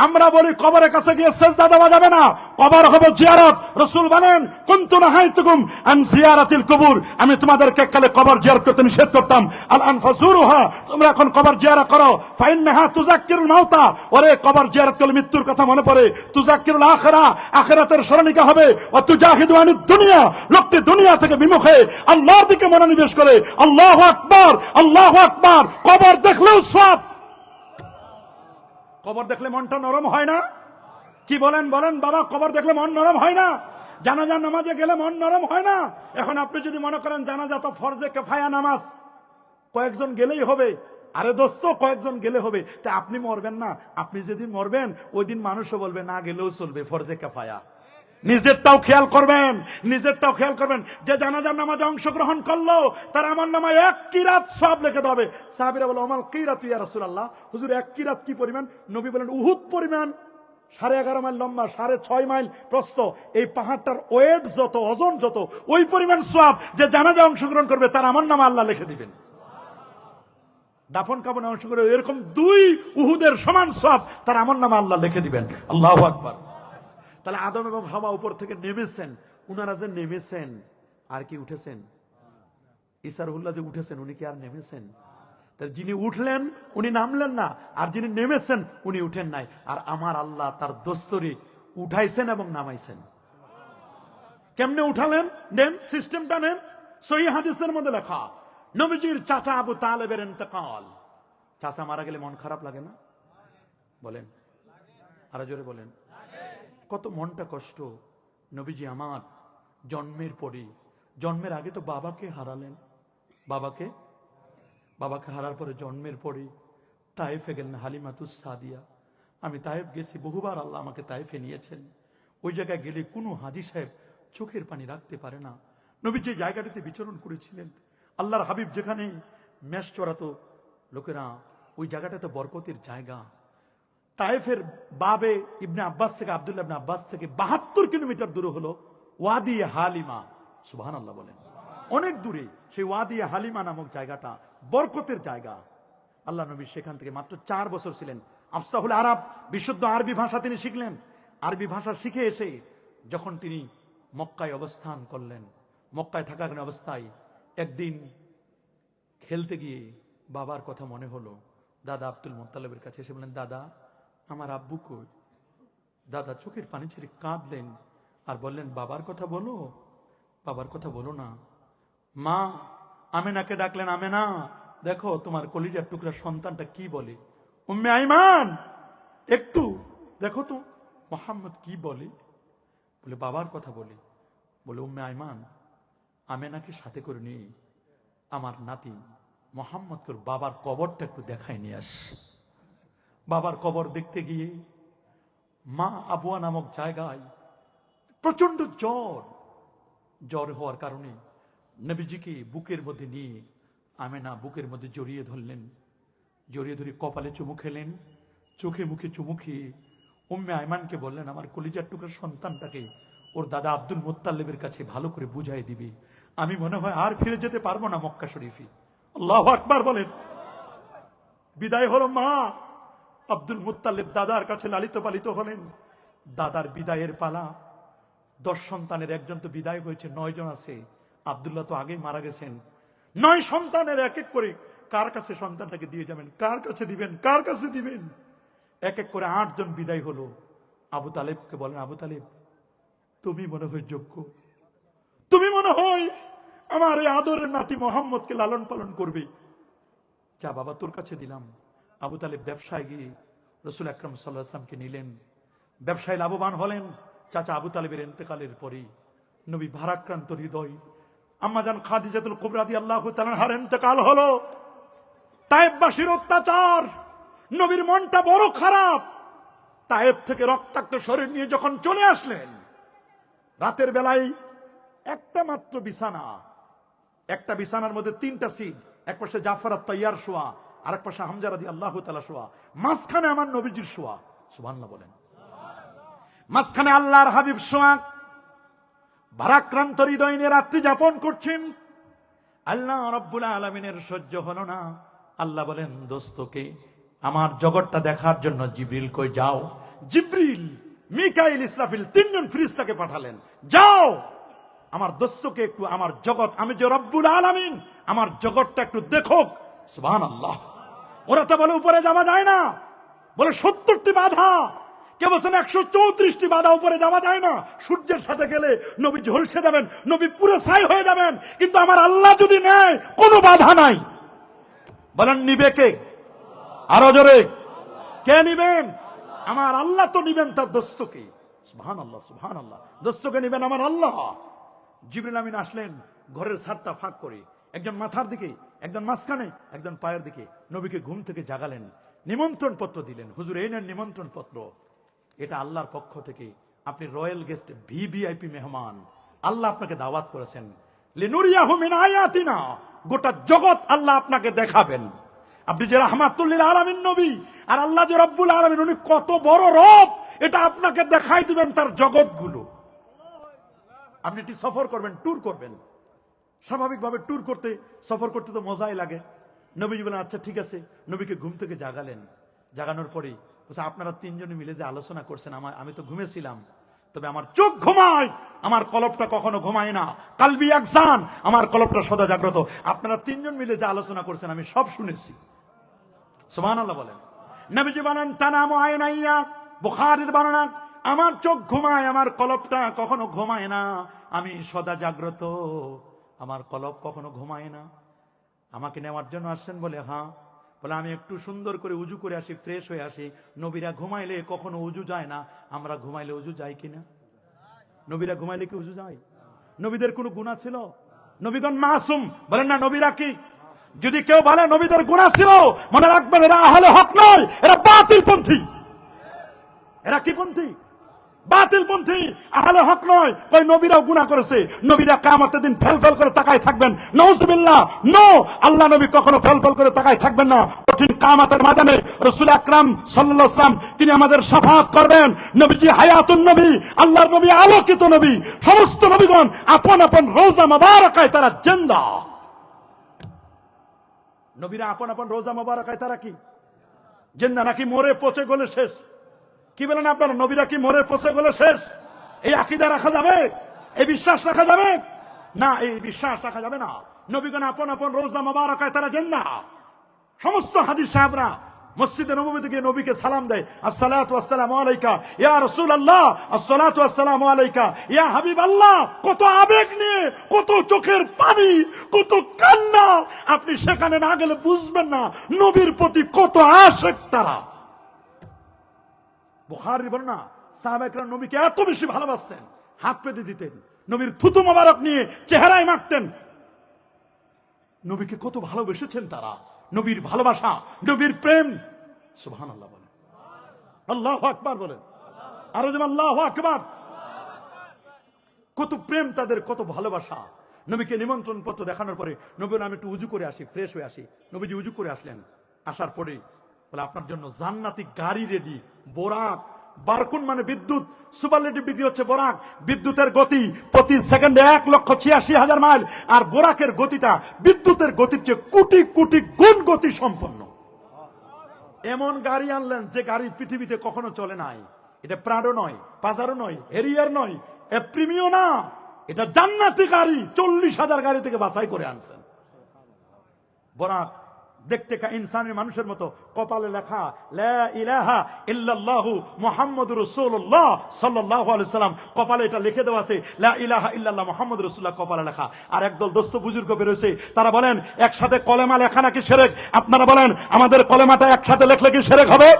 আমরা বলি কবরের কাছে গিয়ে সেজদা দেওয়া যাবে না, কবর হবে জিয়ারত। রাসূল বলেন কুনতু নাহাইতুকুম আন জিয়ারাতিল কুবুর, আমি তোমাদেরকে কালে কবর জিয়ারত করতে নিষেধ করতাম। আল আনফাজুরুহা, তোমরা এখন কবর জিয়ারত করো। ফাইন্নাহা তুযাক্কিরুল মাউতা, ওরে কবর জিয়ারত করলে মৃত্যুর কথা মনে পড়ে। তুযাক্কিরুল আখিরা, আখিরাতের স্মরণিকা হবে। ওয়া তুজাহিদু আনিদ দুনিয়া, লোকটি দুনিয়া থেকে বিমুখে আল্লাহর দিকে মনোনিবেশ করে। আল্লাহু আকবার, আল্লাহু আকবার। কবর দেখলেও সওয়াব। কবর দেখলে মনটা নরম হয় না? কি বলেন বলেন বাবা, কবর দেখলে মন নরম হয় না? জানাজা নামাজে গেলে মন নরম হয় না? এখন আপনি যদি মনে করেন জানাজা তো ফরজে কিফায়া নামাজ, কয়েকজন গেলেই হবে, আরে দোস্ত কয়েকজন গেলে হবে, তা আপনি মরবেন না? আপনি যেদিন মরবেন ওই দিন মানুষও বলবে না গেলেও চলবে, ফরজে কিফায়া। নিজেরটাও খেয়াল করবেন, নিজেরটাও খেয়াল করবেন। যে জানাজার নামাজে অংশগ্রহণ করলো তার আমার নামায় 1 কিরাত সব লিখে দেবে। সাহাবীরা বলে আমাল কিরাত ইয়া রাসূলুল্লাহ, হুজুর 1 কিরাত কি পরিমাণ? নবী বলেন উহুদ পরিমাণ। 11.5 মাইল লম্বা, 6.5 মাইল প্রস্থ। এই পাহাড়টার ওয়েট যত, ওজন যত, ওই পরিমাণ সওয়াব যে জানাজা অংশগ্রহণ করবে তার আমার নামে আল্লাহ লিখে দিবেন। দাফন কাফনে অংশগ্রহণ এরকম 2 উহুদের সমান সওয়াব তার আমার নামে আল্লাহ লিখে দিবেন। আল্লাহু আকবার। তাহলে আদম এবং হাওয়া উপর থেকে নেমেছেন, উনারা যে নেমেছেন আর কি উঠেছেন? ঈসা রুহুল্লাহ যে উঠেছেন উনি কি আর নেমেছেন? তাহলে যিনি উঠলেন উনি নামলেন না, আর যিনি নেমেছেন উনি উঠেন নাই। আর আমার আল্লাহ তার দস্তরি উঠাইছেন এবং নামাইছেন। কেমনে উঠালেন? নেন, সিস্টেমটা নেন। সহিহ হাদিসের মধ্যে লেখা, নবীজির চাচা আবু তালেবের ইন্তেকাল। চাচা মারা গেলে মন খারাপ লাগে না? বলেন, আরো জোরে বলেন। কত মনটা কষ্ট। নবীজি আমার জন্মের পরে, জন্মের আগে তো বাবাকে হারালেন, বাবাকে হারার পরে জন্মের পরে তায়েফে গেলেন হালিমাতুস সাদিয়া। আমি তায়েফ গেছি বহুবার, আল্লাহ আমাকে তায়েফে নিয়েছেন। ওই জায়গায় গেলে কোনো হাজী সাহেব চোখের পানি রাখতে পারে না। নবী যে জায়গাটিতে বিচরণ করেছিলেন, আল্লাহর হাবিব যেখানে মেষ চড়াতো লোকেরা, ওই জায়গাটা তো বরকতের জায়গা। তায়েফের বাবে ইবনে আব্বাস থেকে, আব্দুল্লাহ ইবনে আব্বাস থেকে 72 কিলোমিটার দূরে হলো ওয়াদি হালিমা। সুবহানাল্লাহ বলেন। অনেক দূরে সেই ওয়াদি হালিমা নামক জায়গাটা বরকতের জায়গা। আল্লাহ নবী সেখান থেকে মাত্র 4 বছর ছিলেন। আফসাহুল আরব, বিশুদ্ধ আরবি ভাষা তিনি শিখলেন। আরবি ভাষা শিখে এসে যখন তিনি মক্কায় অবস্থান করলেন, মক্কায় থাকাকালীন অবস্থায় একদিন খেলতে গিয়ে বাবার কথা মনে হলো। দাদা আব্দুল মুত্তালিবের কাছে এসে বললেন, দাদা আমার আব্বু কই? দাদা চোখের পানি ছেড়ে কাঁদলেন আর বললেন, বাবার কথা বলো, বাবার কথা বলো না। মা আমেনাকে ডাকলেন, আমেনা দেখো তোমার কলিজার টুকরা সন্তানটা কি বলে। উম্মে আইমান একটু দেখো তো মোহাম্মদ কি বলে। বলে বাবার কথা বলে। বলে উম্মে আইমান আমেনাকে সাথে করে নিয়ে আমার নাতি মোহাম্মদকে বাবার কবরটা একটু দেখায় নিয়ে আস। বাবার কবর দেখতে গিয়ে মা আবুয়া নামক জায়গায় প্রচন্ড জ্বর হওয়ার কারণে নবীজিকে বুকের মধ্যে নিয়ে আমেনা বুকের মধ্যে জড়িয়ে ধরলেন। জড়িয়ে ধরে কপালে চুমু খেলেন, চোখে মুখে চুমু খেয়ে উম্মে আইমানকে বললেন, আমার কলিজার টুকরা সন্তানটাকে ওর দাদা আব্দুল মুত্তালিবের কাছে ভালো করে বুঝাই দিবি। আমি মনে হয় আর ফিরে যেতে পারবো না মক্কা শরীফে। আল্লাহু আকবার বলেন। বিদায় হলো মা। আব্দুল মুত্তালিব দাদার কাছে লালিত পালিত হলেন। দাদার বিদায়ের পালা। 10 সন্তানের একজন তো বিদায় হয়েছে, 9 জন আছে। আব্দুল্লাহ তো আগেই মারা গেছেন। 9 সন্তানের এক এক করে কার কাছে সন্তানটাকে দিয়ে যাবেন, কার কাছে দিবেন, কার কাছে দিবেন। এক এক করে 8 জন বিদায় হলো। আবু তালেবকে বলেন, আবু তালেব তুমি মনে হয় যোগ্য, তুমি মনে হয় আমার এই আদরের নাতি মোহাম্মদকে লালন পালন করবে। যা বাবা তোর কাছে দিলাম। আবু তালেব ব্যবসায় গিয়ে রাসূল আকরাম সাল্লাল্লাহু আলাইহি ওয়াসাল্লামকে নিলেন। ব্যবসায় লাভবান হলেন। চাচা আবু তালেবের ইন্তেকালের পরে নবী ভারাক্রান্ত হৃদয়, আম্মাজান খাদিজাতুল কুবরা রাদিয়াল্লাহু তাআলা আনহার ইন্তেকাল হলো। তায়েফবাসীর অত্যাচার, নবীর মনটা বড় খারাপ। তায়েফ থেকে রক্তাক্ত শরীর নিয়ে যখন চলে আসলেন, রাতের বেলায় একটা মাত্র বিছানা, একটা বিছানার মধ্যে 3টা সিট, এক পাশে জাফর আত-তাইয়ার শোয়া, আরেক পাশে হামজা রাদিয়াল্লাহু তাআলা শোয়া, মাঝখানে আমার নবীজির শোয়া। সুবহানাল্লাহ বলেন। মাঝখানে আল্লাহর হাবিব শোয়া। ভারাক্রান্ত হৃদয় নিয়ে রাত্রি যাপন করছেন। আল্লাহ রাব্বুল আলামিনের সহ্য হলো না। আল্লাহ বলেন, দোস্তকে আমার জগৎটা দেখার জন্য জিবরিল কই যাও। জিবরিল, মিকাইল, ইসরাফিল 3 জন ফেরেশতাকে পাঠালেন, যাও আমার দোস্তকে একটু আমার জগৎ, আমি যে রব্বুল আলামিন, আমার জগৎটা একটু দেখো। সুবহানাল্লাহ। ওরা তো বলে উপরে যাওয়া যায় না, বলে 70টি বাধা, কেউ বলছেন 134টি বাধা, উপরে যাওয়া যায় না। সূর্যের সাথে গেলে নবী ঝলসে যাবেন, নবী পুরো ছাই হয়ে যাবেন। কিন্তু আমার আল্লাহ যদি নেয় কোনো বাধা নাই। বলেন নিবে কে? আরো জোরে, কে নিবেন? আমার আল্লাহ তো নিবেন তার দোস্তকে। সুবহানাল্লাহ, সুবহানাল্লাহ। দোস্তকে নিবেন আমার আল্লাহ। জিবরিল আমিন আসলেন ঘরের ছাদটা ফাঁক করে, একজন মাথার দিকে, একজন মাঝখানে, একজন পায়ের দিকে। নবীকে ঘুম থেকে জাগালেন, নিমন্ত্রণ পত্র দিলেন। হুজুর এই নেন নিমন্ত্রণ পত্র, এটা আল্লাহর পক্ষ থেকে আপনি রয়্যাল গেস্ট, ভিভিআইপি মেহমান, আল্লাহ আপনাকে দাওয়াত করেছেন। লিনুরিয়াহু মিন আয়াতিনা, গোটা জগৎ আল্লাহ আপনাকে দেখাবেন। আপনি যে রাহমাতুল লিল আলামিন নবী, আর আল্লাহ যে রব্বুল আলামিন, উনি কত বড় রব, এটা আপনাকে দেখাই দিবেন তার জগৎগুলো। আপনি একটি সফর করবেন, ট্যুর করবেন। স্বাভাবিকভাবে ট্যুর করতে, সফর করতে তো মজাই লাগে। নবীজি বলেন আচ্ছা ঠিক আছে। নবীকে ঘুম থেকে জাগালেন। জাগানোর পরে আপনারা তিনজনে মিলে যে আলোচনা করছেন, আমি তো ঘুমেছিলাম, তবে আমার চোখ ঘুমায়, আমার কলবটা কখনো ঘুমায় না। কালবি আকসান, আমার কলবটা সদা জাগ্রত। আপনারা তিনজন মিলে যে আলোচনা করছেন আমি সব শুনেছি। সুবহানাল্লাহ বলেন। নবীজি বলেন তানামু আয়নাইয়া, বুখারীর বর্ণনা, আমার চোখ ঘুমায়, আমার কলবটা কখনো ঘুমায় না, আমি সদা জাগ্রত, আমার কলব কখনো ঘুমায় না। আমাকে নেওয়ার জন্য আসছেন? বলে হ্যাঁ। বলে আমি একটু সুন্দর করে উজু করে আসি, ফ্রেশ হয়ে আসি। নবীরা ঘুমাইলে কখনো উজু যায় না, আমরা ঘুমাইলে উজু যায় কিনা? নবীরা ঘুমাইলে কি উজু যায়? নবীদের কোনো গুনাহ ছিল? নবীগণ মাসুম, বলেন না নবীরা কি? যদি কেউ বলে নবীদের গুনাহ ছিল, মনে রাখবেন এরা আহলে হক নয়, এরা বাতিল পন্থী। এরা কি পন্থী? বাতিল পন্থী, আহলে হক নয়। কই নবীরাও গুনাহ করেছে, নবীরা কিয়ামতের দিন ফেল করে তাকায় থাকবেন? নাউজুবিল্লাহ, নো। আল্লাহ নবী কখনো ফেল করে তাকায় থাকবেন না। কঠিন কিয়ামতের ময়দানে রাসূল আকরাম সাল্লাল্লাহু আলাইহি ওয়াসাল্লাম তিনি আমাদের শাফাআত করবেন। নবীজি হায়াতুন নবী, আল্লাহর নবী, আলোকিত নবী। সমস্ত নবীগণ আপন আপন রওজা মুবারাকায় তারা জিন্দা। নবীরা আপন আপন রওজা মুবারাকায় তারা কি জিন্দা, নাকি মরে পচে গলে শেষ? কি বলেন আপনারা? নবীরা কি মরে পচে গলে শেষ? এই আকীদা রাখা যাবে? এই বিশ্বাস রাখা যাবে না? এই বিশ্বাস রাখা যাবে না। নবীগণ আপন আপন রওজা মুবারাকায় তারা জিন্দা। সমস্ত হাজী সাহেবরা মসজিদে নববীতে গিয়ে নবীকে সালাম দেয়, আসসালাতু ওয়াসসালামু আলাইকা ইয়া রাসূলুল্লাহ, আসসালাতু ওয়াসসালামু আলাইকা ইয়া হাবিবাল্লাহ। কত আবেগ নিয়ে, কত চোখের পানি, কত কান্না। আপনি সেখানে না গেলে বুঝবেন না নবীর প্রতি কত আশিক তারা। বুখারীর বর্ণনা, সাহাবায়ে কেরাম নবীকে এত বেশি ভালোবাসতেন, হাত পেতে দিতেন, নবীর থুতু মোবারক নিয়ে চেহারায় মাখতেন। নবীকে কত ভালোবেসেছেন তারা। নবীর ভালোবাসা, নবীর প্রেম। সুবহানাল্লাহ বলেন, আল্লাহু আকবার বলেন, আরো যেমন আল্লাহু আকবার। কত প্রেম তাদের, কত ভালোবাসা। নবীকে নিমন্ত্রণ পত্র দেখানোর পরে নবী আমি একটু উজু করে আসি, ফ্রেশ হয়ে আসি। নবীজি উজু করে আসলেন। আসার পরে বলে আপনার জন্য জান্নাতি গাড়ি রেডি, বোরাক। বারকুন মানে বিদ্যুৎ, সুপারলেটিভ ডিগ্রি হচ্ছে বোরাক। বিদ্যুতের গতি প্রতি সেকেন্ডে 1,86,000 মাইল, আর বোরাকের গতিটা বিদ্যুতের গতির চেয়ে কোটি কোটি গুণ গতি সম্পন্ন। এমন গাড়ি আনলেন যে গাড়ি পৃথিবীতে কখনো চলে নাই। এটা প্রাডো নয়, পাজারো নয়, হেরিয়ার নয়, এপ্রিমিও না, এটা জান্নাতি গাড়ি। 40,000 গাড়ি থেকে বাছাই করে আনছেন। বোরাক দেখতে ইনসানের মানুষের মতো, কপালে লেখা লা ইলাহা ইল্লাল্লাহু মুহাম্মাদুর রাসূলুল্লাহ সাল্লাল্লাহু আলাইহি সাল্লাম। কপালে এটা লিখে দেওয়া আছে, লা ইলাহা ইল্লাল্লাহ মুহাম্মাদুর রাসূলুল্লাহ, কপালে লেখা। আর একদল দোস্ত বুজুর্গ বের হয়েছে, তারা বলেন একসাথে কলেমা লেখা নাকি শিরক। আপনারা বলেন আমাদের কলেমাটা একসাথে লেখলে কি শিরক হবে?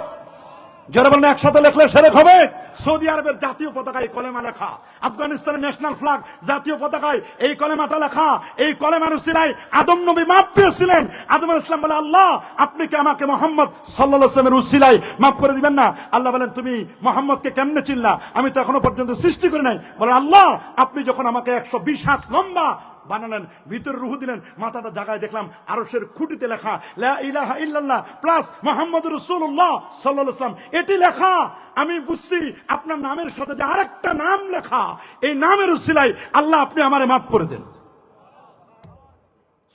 যারা বলেন একসাথে লেখলে শিরক হবে। সৌদি আরবের জাতীয় পতাকায় কলেমা লেখা, আফগানিস্তানের ন্যাশনাল ফ্ল্যাগ জাতীয় পতাকায় এই কলেমাটা লেখা। এই কলেমার উসিলায় আদম নবী মাফ পেয়েছিলেন। আদম আলাইহিস সালাম বলে আল্লাহ আপনি কি আমাকে মুহাম্মদ সাল্লাল্লাহু আলাইহি ওয়াসাল্লামের উসিলায় মাফ করে দিবেন না? আল্লাহ বলেন তুমি মুহাম্মদকে কেমনে চিনলা? আমি তো এখনো পর্যন্ত সৃষ্টি করি নাই। বলেন আল্লাহ আপনি যখন আমাকে 120 হাত লম্বা বানালেন, ভিতরে রুহু দিলেন, মাথাটা জায়গায় দেখলাম আরশের খুঁটিতে লেখা লা ইলাহা ইল্লাল্লাহ প্লাস মুহাম্মাদুর রাসূলুল্লাহ সাল্লাল্লাহু আলাইহি ওয়াসাল্লাম, এটি লেখা। আমি বুঝছি আপনার নামের সাথে যে আরেকটা নাম লেখা, এই নামের উসিলায় আল্লাহ আপনি আমারে মাফ করে দেন।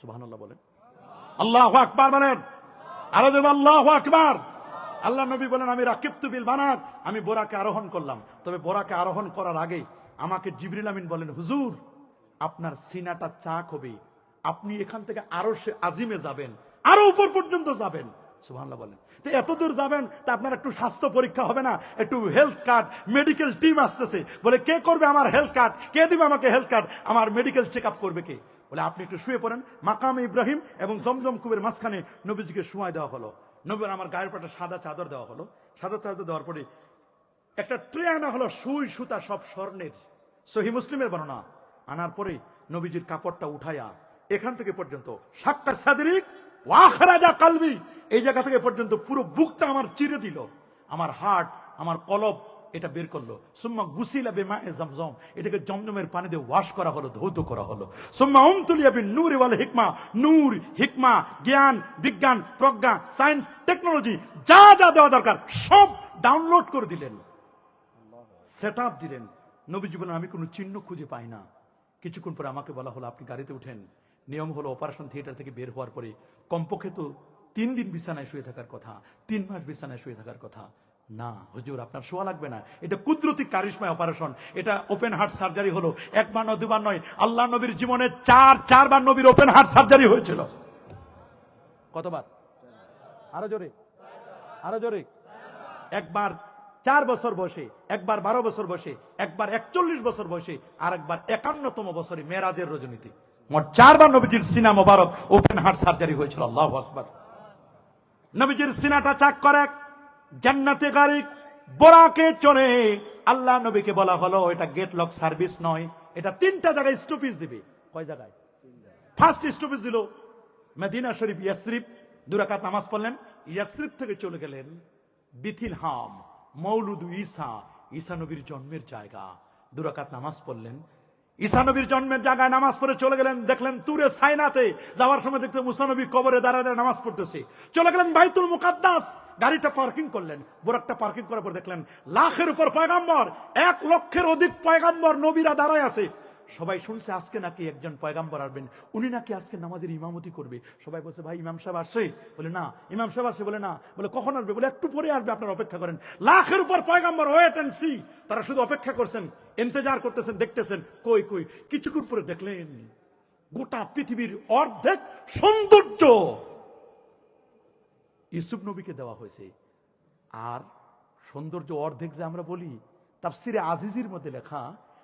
সুবহানাল্লাহ বলেন, আল্লাহু আকবার বলেন, আরো দেব আল্লাহু আকবার। আল্লাহ নবী বলেন আমি রাকিবতু বিল বানাত, আমি বোরাকে আরোহণ করলাম। তবে বোরাকে আরোহণ করার আগে আমাকে জিবরিল আমিন বলেন হুজুর আপনার সিনাটা চাক হবে, আপনি এখান থেকে আরশে আজিমে যাবেন, আরো উপর পর্যন্ত যাবেন। সুবহানাল্লাহ বলেন। তো এত দূর যাবেন তা আপনার একটু স্বাস্থ্য পরীক্ষা হবে না? একটু হেলথ কার্ড, মেডিকেল টিম আসতেছে। বলে কে করবে আমার হেলথ কার্ড? কে দিবে আমাকে হেলথ কার্ড? আমার মেডিকেল চেক আপ করবে কে? বলে আপনি একটু শুয়ে পড়েন। মাকামে ইব্রাহিম এবং জমজম কূপের মাঝখানে নবীজিকে শুয়াই দেওয়া হলো। নবীর আমার গায়ের পাটা সাদা চাদর দেওয়া হলো। সাদা চাদর দেওয়ার পরে একটা ট্রে আনা হলো, সুই সুতা সব স্বর্ণের, সহিহ মুসলিমের বর্ণনা। আনার পরে নবীজির কাপড়টা উঠাইয়া এখান থেকে পর্যন্ত সাক্কা সাদরিক ওয়াখরাজা কালবি, এই জায়গা থেকে পর্যন্ত পুরো বুকটা আমার চিরে দিল। আমার হার্ট, আমার কলব এটা বের করলো। সুম্মা গুসিলা বিমায়ে জমজম, এটাকে জমজমের পানি দিয়ে ওয়াশ করা হলো, ধৌত করা হলো। সুম্মা উমতুলিয়া বিন নূরি ওয়াল হিকমা, নূর, হিকমা, জ্ঞান, বিজ্ঞান, প্রজ্ঞা, সায়েন্স, টেকনোলজি, যা যা দেওয়া দরকার সব ডাউনলোড করে দিলেন, সেট আপ দিলেন। নবী জীবনে আমি কোনো চিহ্ন খুঁজে পাই না। কিছুক্ষণ পরে আমাকে বলা হলো আপনি গাড়িতে উঠেন। নিয়ম হলো অপারেশন থিয়েটার থেকে বের হওয়ার পরে কমপক্ষে তো 3 দিন বিছানায় শুয়ে থাকার কথা, 3 মাস বিছানায় শুয়ে থাকার কথা। না হুজুর, আপনার শোয়া লাগবে না, এটা কুদরতি কারিশমায় অপারেশন, এটা ওপেন হার্ট সার্জারি হলো। একবার নয়, দুবার নয়, আল্লাহ নবীর জীবনে 4বার নবীর ওপেন হার্ট সার্জারি হয়েছিল। কতবার? আরো জোরে, আরো জোরে। একবার 4 বছর বয়সে, একবার 12 বছর বয়সে, একবার 41 বছর বয়সে, আর একবার 51তম বছরে মেরাজের রজনীতে। মোট 4বার নবীজির সিনা মোবারক ওপেন হার্ট সার্জারি হয়েছিল। আল্লাহু আকবার। নবীজির সিনাটা চাক করে জান্নাতে গাড়ি বোরাকে চড়ে আল্লাহ নবীকে বলা হলো এটা গেট লক সার্ভিস নয়, এটা 3টা জায়গায় স্টপেজ দিবে। কয় জায়গায়? ফার্স্ট স্টপেজ দিল মদিনা শরীফ, ইয়াসরিব, 2 রাকাত নামাজ পড়লেন। ইয়াসরিব থেকে চলে গেলেন বিথিলহাম, মৌলুদ ঈসা, ঈসা নবীর জন্মের জায়গা। 2 রাকাত নামাজ পড়লেন। ঈসা নবীর জন্মের জায়গায় নামাজ পড়ে চলে গেলেন, দেখলেন তুরে সাইনাতে যাওয়ার সময় দেখতে মুসা নবী কবরে দাঁড়ায় দাঁড়ায় নামাজ পড়তেছে। চলে গেলেন বাইতুল মুকাদ্দাস, গাড়িটা পার্কিং করলেন। বোরাকটা পার্কিং করার পর দেখলেন লাখের উপর পয়গাম্বর, 1 লক্ষের অধিক পয়গাম্বর নবীরা দাঁড়ায় আছে। সবাই শুনছে আজকে নাকি একজন পয়গাম্বর আসবেন, উনি নাকি আজকে নামাজের ইমামতি করবে। সবাই বলছে ভাই ইমাম সাহেব আসছে? বলে না। ইমাম সাহেব আসছে? বলে না। বলে কখন আসবে? বলে একটু পরে আসবে, আপনারা অপেক্ষা করেন। লাখের উপর পয়গাম্বর, ওয়েট এন্ড সি। তারা শুধু অপেক্ষা করছেন, ইন্তজার করতেছেন, দেখতেছেন কই কই। কিছুক্ষণ পরে দেখলেন গোটা পৃথিবীর অর্ধেক সৌন্দর্য ইউসুফ নবীকে দেওয়া হয়েছে। আর সৌন্দর্য অর্ধেক যে আমরা বলি, তাফসিরে আজিজির মধ্যে লেখা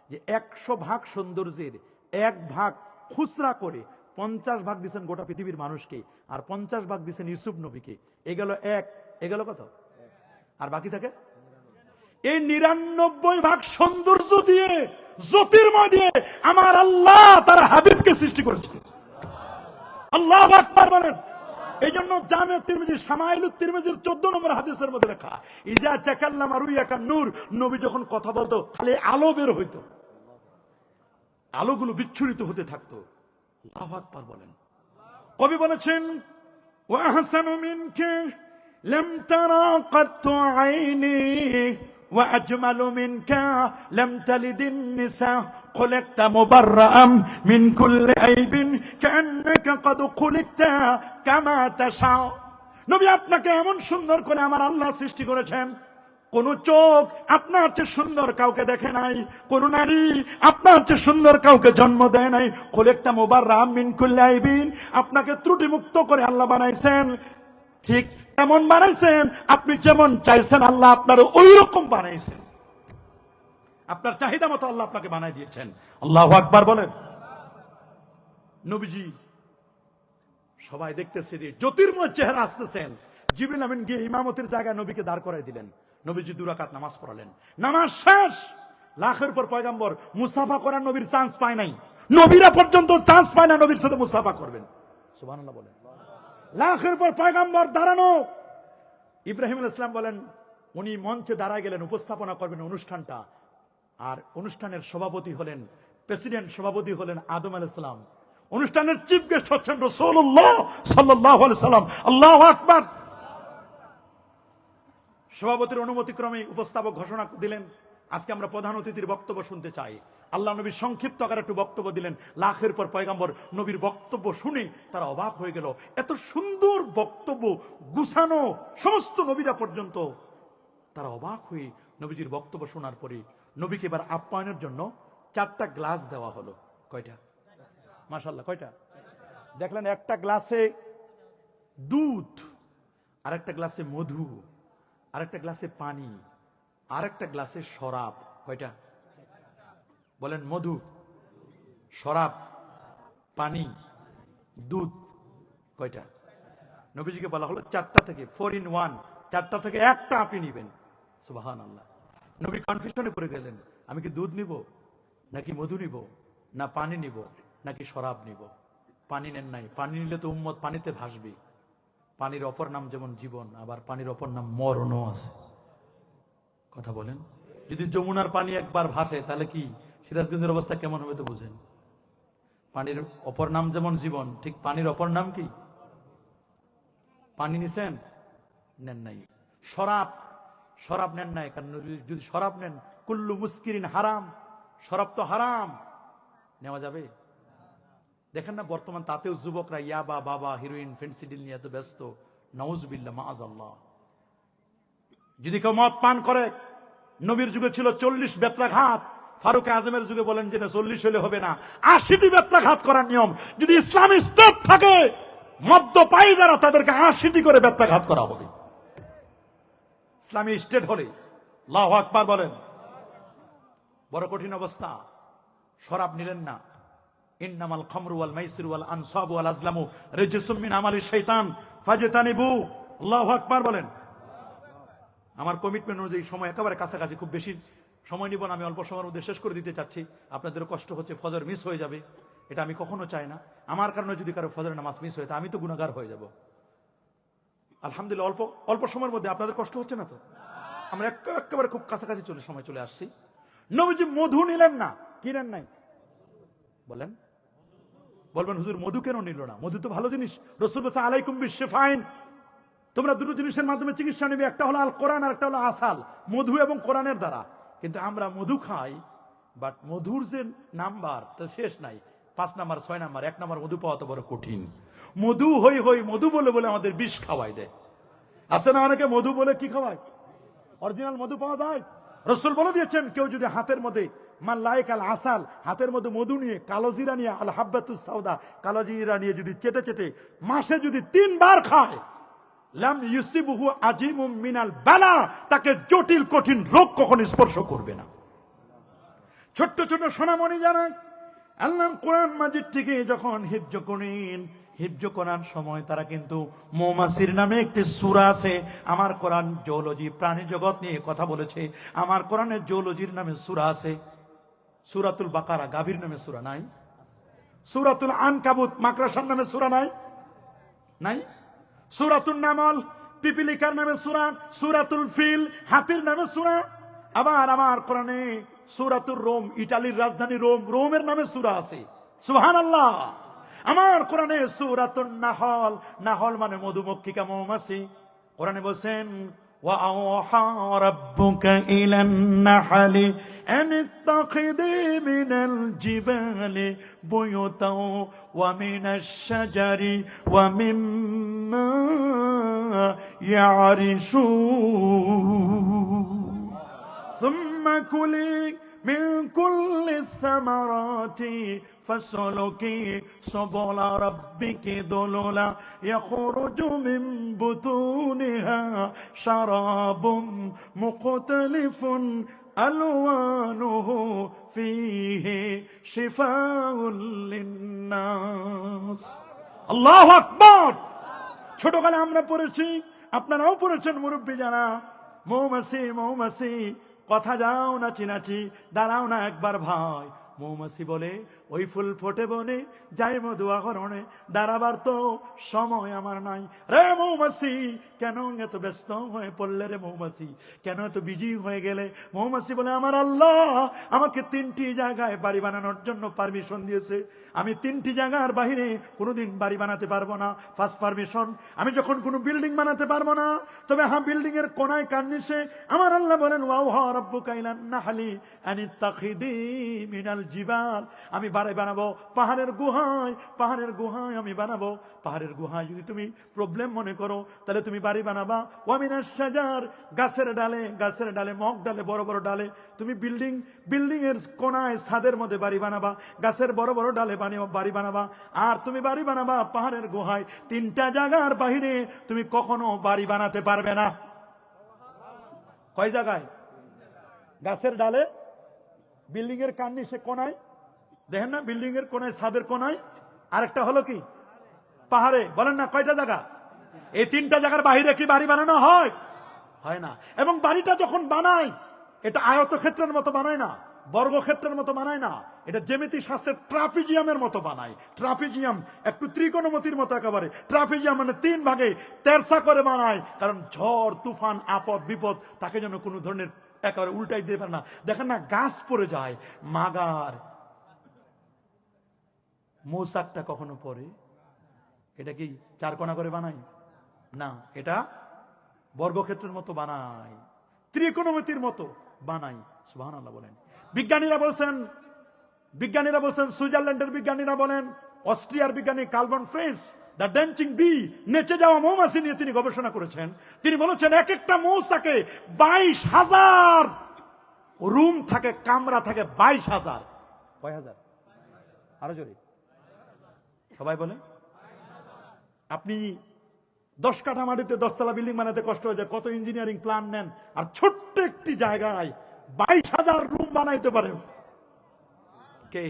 যে 100 ভাগ সৌন্দর্যের 1 ভাগ খুচরা করে 50 ভাগ দিচ্ছেন গোটা পৃথিবীর মানুষকে, আর 50 ভাগ দিচ্ছেন ইউসুফ নবীকে। এগেল 1, এগেল কত? আর বাকি থাকে এই 99 ভাগ সৌন্দর্য দিয়ে, জ্যোতির্ময় দিয়ে আমার আল্লাহ তার হাবিবকে সৃষ্টি করেছেন। আল্লাহু আকবার বলেন। এই জন্য জামে তিরমিজি শামাইলুত তিরমিজির 14 নম্বর হাদিসের মধ্যে লেখা, ইজা তাকাল্লামা রুইয়াকা নূর, নবী যখন কথা বলতো খালি আলো বের হইতো, আলোগুলো বিচ্ছুরিত হতে থাকতো। আল্লাহু আকবার বলেন। কবি বলেছেন ওয়া আহসানু মিনকা লাম তারা কাত্তু আইনি ওয়া আজমালু মিনকা লাম তালিদিন নিসা খুলিকতা মুবাররাআম মিন কুল্লি আইবিন কান্নাকা ক্বাদ খুলিকতা কামা তাশা। নবী আপনাকে এমন সুন্দর করে আমার আল্লাহ সৃষ্টি করেছেন, কোন চোখ আপনার চেয়ে সুন্দর কাউকে দেখে নাই, কোন নারী আপনার চেয়ে সুন্দর কাউকে জন্ম দেয় নাই। খুলিকতা মুবাররাআম মিন কুল্লি আইবিন, আপনাকে ত্রুটি মুক্ত করে আল্লাহ বানাইছেন। ঠিক এমন বানাইছেন আপনি যেমন চাইছেন আল্লাহ আপনার ওই রকম বানাইছেন। আপনার চাহিদা মতো আল্লাহ আপনাকে বানাই দিয়েছেন। আল্লাহু আকবার বলেন। নবীজি সবাই দেখতেছে যে জ্যোতির্ময় চেহারা আসতেছেন। জিবরিল আমিন গিয়ে ইমামতির জায়গায় নবীকে দাঁড় করাই দিলেন। নবীজি 2 রাকাত নামাজ পড়ালেন। নামাজ শেষ। লাখের পর পয়গম্বর মুসাফা করার নবীর চান্স পায় নাই। নবীরা পর্যন্ত চান্স পায় না নবীর সাথে মুসাফা করবেন। সুবহানাল্লাহ বলেন। লাখের পর পয়গম্বর দাঁড়ানো। ইব্রাহিম আলাইহিস সালাম বলেন উনি মঞ্চে দাঁড়ায় গেলেন, উপস্থাপনা করবেন অনুষ্ঠানটা। আর অনুষ্ঠানের সভাপতি হলেন, প্রেসিডেন্ট সভাপতি হলেন আদম আলাইহিস সালাম। অনুষ্ঠানের চিফ গেস্ট হচ্ছেন রাসূলুল্লাহ সাল্লাল্লাহু আলাইহি সাল্লাম। আল্লাহু আকবার। সভাপতির অনুমতিক্রমে উপস্থাপক ঘোষণা দিলেন আজকে আমরা প্রধান অতিথির বক্তব্য শুনতে চাই। আল্লাহ নবী সংক্ষিপ্ত আকারে একটু বক্তব্য দিলেন। লাখের পর পয়গম্বর নবীর বক্তব্য শুনে তারা অবাক হয়ে গেল। এত সুন্দর বক্তব্য গুছানো, সমস্ত নবীরা পর্যন্ত তারা অবাক হয়ে নবীজির বক্তব্য শোনার পরে নবীকে এবার আপ্যায়নের জন্য 4টা গ্লাস দেওয়া হলো। কয়টা? মাশাআল্লাহ, কয়টা? দেখলেন একটা গ্লাসে দুধ, আরেকটা গ্লাসে মধু, আরেকটা গ্লাসে পানি, আরেকটা গ্লাসে শরাব। কয়টা? বলেন। মধু, শরাব, পানি, দুধ। কয়টা? নবীজিকে বলা হলো 4টা থেকে 4 in 1, 4টা থেকে একটা আপনি নিবেন। সুবহানাল্লাহ। নবী কনফিউশনে পড়ে গেলেন, আমি কি দুধ নিব নাকি মধু নিব, না পানি নিব নাকি শরাব নিব? পানি নেন নাই। পানি নিলে তো উম্মত পানিতে ভাসবে। পানির অপর নাম যেমন জীবন, আবার পানির অপর নাম মরণও আছে। কথা বলেন। যদি যমুনার পানি একবার ভাসে তাহলে কি সিরাজগঞ্জের অবস্থা কেমন হবে তো বুঝেন। পানির অপর নাম যেমন জীবন, ঠিক পানির অপর নাম কি? পানি নিছেন? নেন নাই। শরাব, শরাব নেন নাই, কারণ যদি শরাব নেন কুল্লু মুস্কিরিন হারাম, শরাব তো হারাম, নেওয়া যাবে? দেখেন না বর্তমান তাতেও যুবকরা ইয়াবা, বাবা, হিরোইন, ফেন্সিডিল নিয়ে এত ব্যস্ত। নাউজুবিল্লাহ, মাআযাল্লাহ। যদি কেউ মদ পান করে, নবীর যুগে ছিল 40 বেত্রাঘাত, ফারুক আজমের যুগে বলেন যে না 40 হলে হবে না, 80টি বেত্রাঘাত করার নিয়ম। যদি ইসলামী স্টেট থাকে, মদ্যপায়ী যারা তাদেরকে 80টি করে বেত্রাঘাত করা হবে ইসলামী স্টেট হলে। আল্লাহু আকবার বলেন। বড় কঠিন অবস্থা। শরাব নিলেন না। ইন্নামাল খামরু ওয়াল মাইসিরু ওয়াল আনসাবু ওয়াল আজলামু রিজসুম মিন আমালিশ শাইতান ফাজতানিবু। আল্লাহু আকবার বলেন। আমার কমিটমেন্ট অনুযায়ী সময় একেবারে কাছাকাছি, খুব বেশি সময় নিব না, আমি অল্প সময়ের মধ্যে শেষ করে দিতে চাচ্ছি। আপনাদেরও কষ্ট হচ্ছে, ফজর মিস হয়ে যাবে, এটা আমি কখনো চাই না। আমার কারণে যদি কারো ফজরের নামাজ মিস হয়ে, তা আমি তো গুনাহগার হয়ে যাব। আলহামদুলিল্লাহ অল্প অল্প সময়ের মধ্যে আপনাদের কষ্ট হচ্ছে না তো? আমরা একেবারে খুব কাছাকাছি সময় চলে আসছি। নবীজি মধু নিলেন না। কি নেন নাই বলেন? বলবেন হুজুর মধু কেন নিল না? মধু তো ভালো জিনিস। রাসূল বলেছেন আলাইকুম বিশফাইন, তোমরা দুটো জিনিসের মাধ্যমে চিকিৎসা নেবে, একটা হলো আল কোরআন আর একটা হলো আসাল, মধু এবং কোরআনের দ্বারা। কিন্তু আমরা মধু খাই, বাট মধুর যে নাম্বার তা শেষ নাই, 5 নাম্বার 6 নাম্বার, 1 নাম্বার মধু পাওয়া তো বড় কঠিন। মধু হই হই মধু বলে বলে আমাদের বিষ খাওয়াই দেয়। আছে না অনেকে মধু বলে কি খাওয়ায়? অরিজিনাল মধু পাওয়া যায়। রাসূল বলে দিয়েছেন কেউ যদি হাতের মধ্যে মান লাইক আল আসাল, হাতের মধ্যে মধু নিয়ে, কালো জিরা নিয়ে, আল হাব্বাতুস সাউদা, কালো জিরা নিয়ে যদি চেটে চেটে মাসে যদি 3 বার খায়, লাম ইউসিবহু আজিমুম মিনাল বালা, তাকে জটিল কঠিন রোগ কখনো স্পর্শ করবে না। ছোট্ট ছোট সোনামণি যারা আল্লাহর কোরআন মাজিদ থেকে যখন হিফজ করার সময় তারা কিন্তু মৌমাছির নামে একটি সূরা আছে। আমার কোরআন জিওলজি, প্রাণী জগৎ নিয়ে কথা বলেছে। আমার কোরআনের জিওলজির নামে সূরা আছে। সূরাতুল বাকারা, গাভীর নামে সূরা নাই? সূরাতুল আনকাবুত, মাকড়াসার নামে সূরা নাই? নাই? সূরাতুন নামল, পিপিলিকার নামে সূরা। সূরাতুল ফিল, হাতির নামে সূরা। আবার আমার কোরআনে সূরাতুর রোম, ইতালির রাজধানী রোম, রোমের নামে সূরা আছে। সুবহানাল্লাহ। আমার কোরআনে সূরাতুন নাহল, নাহল মানে মধুমক্ষিকা, মৌমাছি। কোরআনে বলেন وَأَوْحَى رَبُّكَ إِلَى النَّحْلِ أَنِ اتَّخِذِي مِنَ الْجِبَالِ بُيُوتًا وَمِنَ الشَّجَرِ وَمِمَّا يَعْرِشُونَ ثُمَّ كُلِي مِنْ كُلِّ الثَّمَرَاتِ فَاسْلُكِي سُبُلَ رَبِّكِ ذُلُلًا يَخْرُجُ مِنْ بُطُونِهَا شَرَابٌ مُخْتَلِفٌ أَلْوَانُهُ فِيهِ شِفَاءٌ لِلنَّاسِ। আল্লাহু আকবার। ছোটকালে আমরা পড়েছি, আপনারাও পড়েছেন মুরব্বী জানা, মৌমাছি মৌমাছি কথা যাও নাচি নাচি, দাঁড়াও না একবার ভাই। মৌমাছি বলে ওই ফুল ফোটে বনে, যাই মধু আহরণে, দাঁড়াবার তো সময় আমার নাই। রে মৌমাছি কেন এত ব্যস্ত হয়ে পড়লে রে মৌমাছি, কেন এত বিজি হয়ে গেলে? মৌমাছি বলে আমার আল্লাহ আমাকে 3টি জায়গায় বাড়ি বানানোর জন্য পারমিশন দিয়েছে। আমি 3টি জায়গার বাইরে কোনোদিন বাড়ি বানাতে পারবো না। ফার্স্ট পারমিশন, আমি যখন কোনো বিল্ডিং বানাতে পারবো না, তবে হ্যাঁ বিল্ডিং এর কোনায় কান্নিসে আমার আল্লাহ বলেন ওয়া রাব্বুকা ইলান নাহলি আনিত্তাখিদি মিনাল জিবাল, আমি বাড়ি বানাবো পাহাড়ের গুহায়, পাহাড়ের গুহায় আমি বানাবো। পাহাড়ের গুহায় যদি তুমি প্রবলেম মনে করো তাহলে তুমি বাড়ি বানাবা। ওয়া মিনাশ শাজার, গাছের ডালে, গাছের ডালে, মগ ডালে, বড় বড় ডালে তুমি বিল্ডিং এর কোনায় ছাদের মধ্যে বাড়ি বানাবা, গাছের বড় বড় ডালে বাড়ি বানাবা। আর তুমি বাড়ি বানাবা পাহাড়ের গুহায়। 3টা জায়গার বাহিরে তুমি কখনো বাড়ি বানাতে পারবে না। কয় জায়গায়? গাছের ডালে, বিল্ডিং এর কান্নিসে কোনায়, দেখেন না বিল্ডিং এর কোনায়, ছাদের কোনায়, আরেকটা হলো কি পাহাড়ে। বলেন না কয়টা জায়গা? এই 3টা জায়গার বাহিরে কি বাড়ি বানানো হয়? হয় না। এবং বাড়িটা যখন বানায় এটা আয়তক্ষেত্রের মতো বানায় না, বর্গক্ষেত্রের মতো বানায় না, এটা জ্যামিতি শাস্ত্রের ট্রাপিজিয়ামের মতো বানায়। ট্রাপিজিয়াম একটু ত্রিকোণমতির মতো একেবারে। ট্রাপিজিয়াম মানে 3 ভাগে তেরসা করে বানায়, কারণ ঝড় তুফান আপদ বিপদ তাকে যেন কোনো ধরনের একেবারে উল্টাই দিতে পারে না। দেখেন না, গাছ পড়ে যায়, মাগার মৌচাকটা কখনো পরে, এটা কি চারকোনা করে বানাই না, এটা বর্গক্ষেত্রের মতো বানাই, ত্রিকোণমিতির মতো বানাই। সুবহানাল্লাহ বলেন। বিজ্ঞানীরা বলছেন, সুইজারল্যান্ডের বিজ্ঞানীরা বলেন, অস্ট্রিয়ার বিজ্ঞানী Karl von Frisch the dancing bee, নেচে যাওয়া মৌমাছি নিয়ে তিনি গবেষণা করেছেন। তিনি বলেছেন এক একটা মৌচাকে 22,000 রুম থাকে, কামরা থাকে 22,000। কয় হাজার? আরো জোরে সবাই বলে। আপনি 10 কাঠা মাটিতে 10 তলা বিল্ডিং বানাতে কষ্ট হয়ে যায়, কত ইঞ্জিনিয়ারিং প্ল্যান নেন, আর ছোট্ট একটি জায়গায় 22,000 রুম বানাইতে পারেন কে?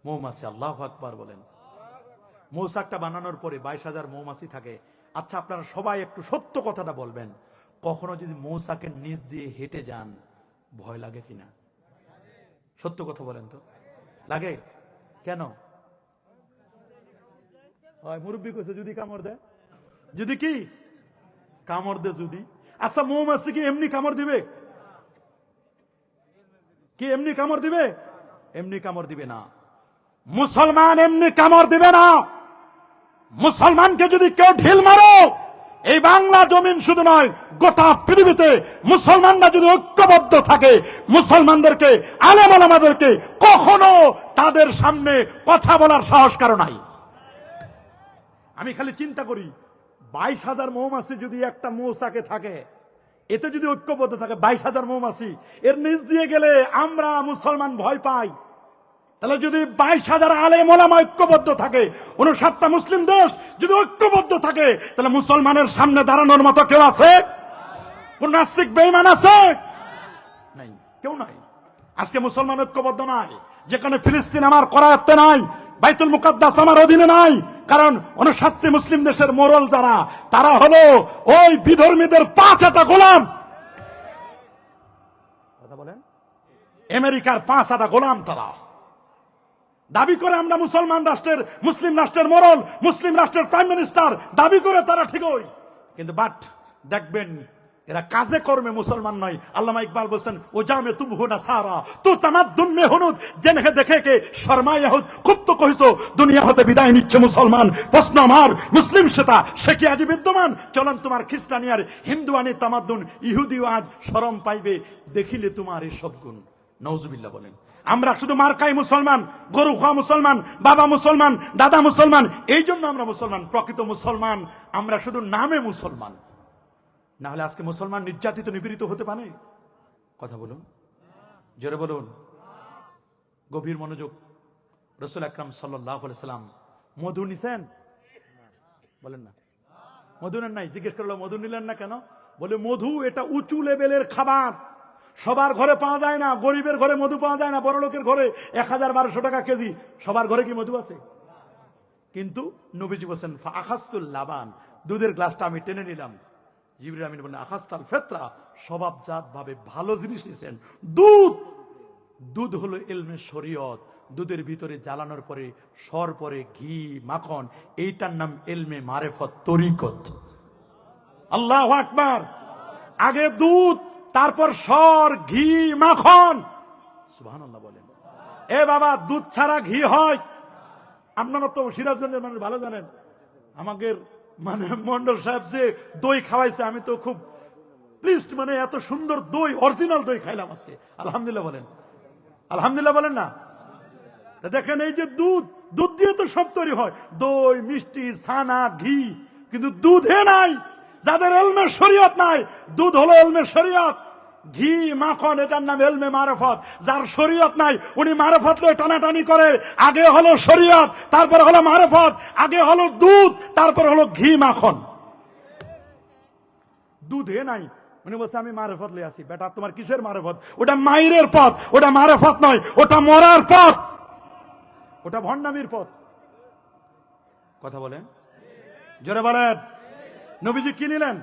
মৌমাছি। আল্লাহু আকবার বলেন। মৌচাকটা বানানোর পরে 22,000 মৌমাছি থাকে। আচ্ছা, আপনারা সবাই একটু সত্য কথাটা বলবেন, কখনো যদি মৌচাকের নিচ দিয়ে হেঁটে যান ভয় লাগে কিনা? সত্য কথা বলেন তো, লাগে কেন? মুরব্বী কইছে যদি কামড় দেয়, যদি কি কামড় দেয় যদি। আচ্ছা, মৌমাছি কি এমনি কামড় দিবে? কি এমনি কামড় দিবে? এমনি কামড় দিবে না। মুসলমান এমনি কামড় দিবে না। মুসলমানকে যদি কেউ ঢিল মারো, এই বাংলা জমিন শুধু নয়, গোটা পৃথিবীতে মুসলমানরা যদি ঐক্যবদ্ধ থাকে, মুসলমানদেরকে, আলেম ওলামাদেরকে কখনো তাদের সামনে কথা বলার সাহস কারো নাই। আমি খালি চিন্তা করি, 22,000 মৌমাছি যদি একটা মৌচাকে থাকে, এতে যদি ঐক্যবদ্ধ থাকে 22,000 মৌমাছি, এর নিচ দিয়ে গেলে আমরা মুসলমান ভয় পাই। তাহলে যদি 22,000 আলেম ওলামা ঐক্যবদ্ধ থাকে, 59টা মুসলিম দেশ যদি ঐক্যবদ্ধ থাকে, তাহলে মুসলমানের সামনে দাঁড়ানোর মতো কেউ আছে? কোন নাস্তিক বেঈমান আছে? নাই, কেউ নাই। আজকে মুসলমান ঐক্যবদ্ধ নাই। যেখানে ফিলিস্তিন আমার করায়ত্তে নাই, বাইতুল মুকাদ্দাস আমার অধীনে নাই, কারণ 59টি মুসলিম দেশের মোড়ল যারা, তারা হলো ওই বিধর্মীদের 5 গোলাম। কথা বলেন, আমেরিকার 5 গোলাম তারা। দাবি করে আমরা মুসলমান রাষ্ট্রের, মুসলিম রাষ্ট্রের মোড়ল, মুসলিম রাষ্ট্রের প্রাইম মিনিস্টার, দাবি করে তারা ঠিকই, কিন্তু বাট দেখবেন এরা কাজে কর্মে মুসলমান নয়। আল্লামা ইকবাল বলছেন, ও জামে তুম হো না সারা তো তামাদ্দুন মে হুনুদ জেনহে দেখে কে শর্মা ইহুদ। খুব তো কইছো দুনিয়া হতে বিদায় নিচ্ছে মুসলমান, প্রশ্ন আমার মুসলিম সেটা সে কি আজ বিদ্যমান? চলন তোমার খ্রিস্টানিয়ার হিন্দুয়ানি তামাদ্দুন, ইহুদিও আজ শরম পাইবে দেখিলে তোমার এই সব গুণ। নাউজুবিল্লাহ বলেন। আমরা শুধু মার্কাই মুসলমান, গরু খাওয়া মুসলমান, বাবা মুসলমান, দাদা মুসলমান, এই জন্য আমরা মুসলমান। প্রকৃত মুসলমান আমরা শুধু নামে মুসলমান, না হলে আজকে মুসলমান নির্যাতিত নিপীড়িত হতে পারে? কথা বলুন, জোরে বলুন, গভীর মনোযোগ। রাসূল আকরাম সাল্লাল্লাহু আলাইহি সাল্লাম মধু নিছেন? বলেন না, মধু নেন নাই? জিজ্ঞেস করলো মধু নিলেন না কেন? বলে মধু এটা উঁচু লেভেলের খাবার, সবার ঘরে পাওয়া যায় না। গরিবের ঘরে মধু পাওয়া যায় না, বড় লোকের ঘরে 1000-1200 টাকা কেজি। সবার ঘরে কি মধু আছে? কিন্তু নবীজি বলেন আখাস্তুল লাবান, দুধের গ্লাসটা আমি টেনে নিলাম। জিবরিল আমিন বলেন আখাস্তাল ফিতরা, স্বভাবজাত ভাবে ভালো জিনিস নিছেন। দুধ, দুধ হলো ইলমে শরীয়ত। দুধের ভিতরে জ্বালানোর পরে সর পরে ঘি মাখন, এইটার নাম ইলমে মারিফত, তরিকত। আল্লাহু আকবার। আগে দুধ, তারপর সর, ঘি, মাখন। সুবহানাল্লাহ বলেন। এ বাবা, দুধ ছাড়া ঘি হয়? আপনারা তো সিরাজগঞ্জের মানুষ ভালো জানেন। আমাদের মন্ডল সাহেব যে দই খাওয়াইছে, আমি তো খুব প্লিজড, এত সুন্দর দই, অরিজিনাল দই খাইলাম আজকে। আলহামদুলিল্লাহ বলেন, আলহামদুলিল্লাহ বলেন না? দেখেন, এই যে দুধ, দুধ দিয়ে তো সব তৈরি হয়, দই, মিষ্টি, ছানা, ঘি, কিন্তু দুধে নাই। যাদের ইলমে শরীয়ত নাই, দুধ হলো ইলমে শরীয়ত, ঘি মাখন এটার নাম ইলমে মারিফত। যার শরীয়ত নাই, উনি মারিফত লয়ে টানাটানি করে। আগে হলো শরীয়ত, তারপর হলো মারিফত। আগে হলো দুধ, তারপর হলো ঘি মাখন। দুধে নাই, উনি বলছে আমি মারিফত লয়ে আসি। বেটা, তোমার কিসের মারিফত? ওটা মাইরের পথ, ওটা মারিফত নয়, ওটা মরার পথ, ওটা ভণ্ডামির পথ। কথা বলেন, জোরে বলেন। নবীজি কি নিলেন?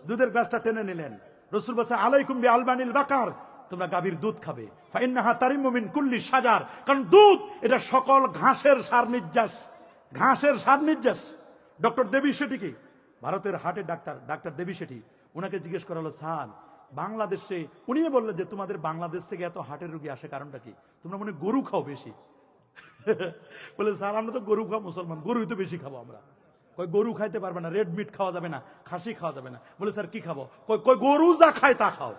দুধের গ্লাসটা টেনে নিলেন। রাসূল বলেছেন আলাইকুম বি আলবানিল বাকার, তোমরা গাভীর দুধ খাবে। ফাইন্নাহা তারিমু মিন কুল্লি শাজার, কারণ দুধ এটা সকল ঘাসের সার নির্যাস, ঘাসের সার নির্যাস। ডক্টর দেবী শেঠি, কি ভারতের হার্টের ডাক্তার, ডাক্তার দেবী শেঠি, ওনাকে জিজ্ঞেস করা হলো, স্যার বাংলাদেশে উনি বললেন যে তোমাদের বাংলাদেশ থেকে এত হার্টের রোগী আসে কারণটা কি? তোমরা মনে হয় গরু খাও বেশি। বলে স্যার আমরা তো গরু খাওয়া মুসলমান, গরুই তো বেশি খাবো আমরা। কই গরু খাইতে পারবে না, রেড মিট খাওয়া যাবে না, খাসি খাওয়া যাবে না। বলে স্যার কি খাবো? কই গরু যা খায় তা খাও।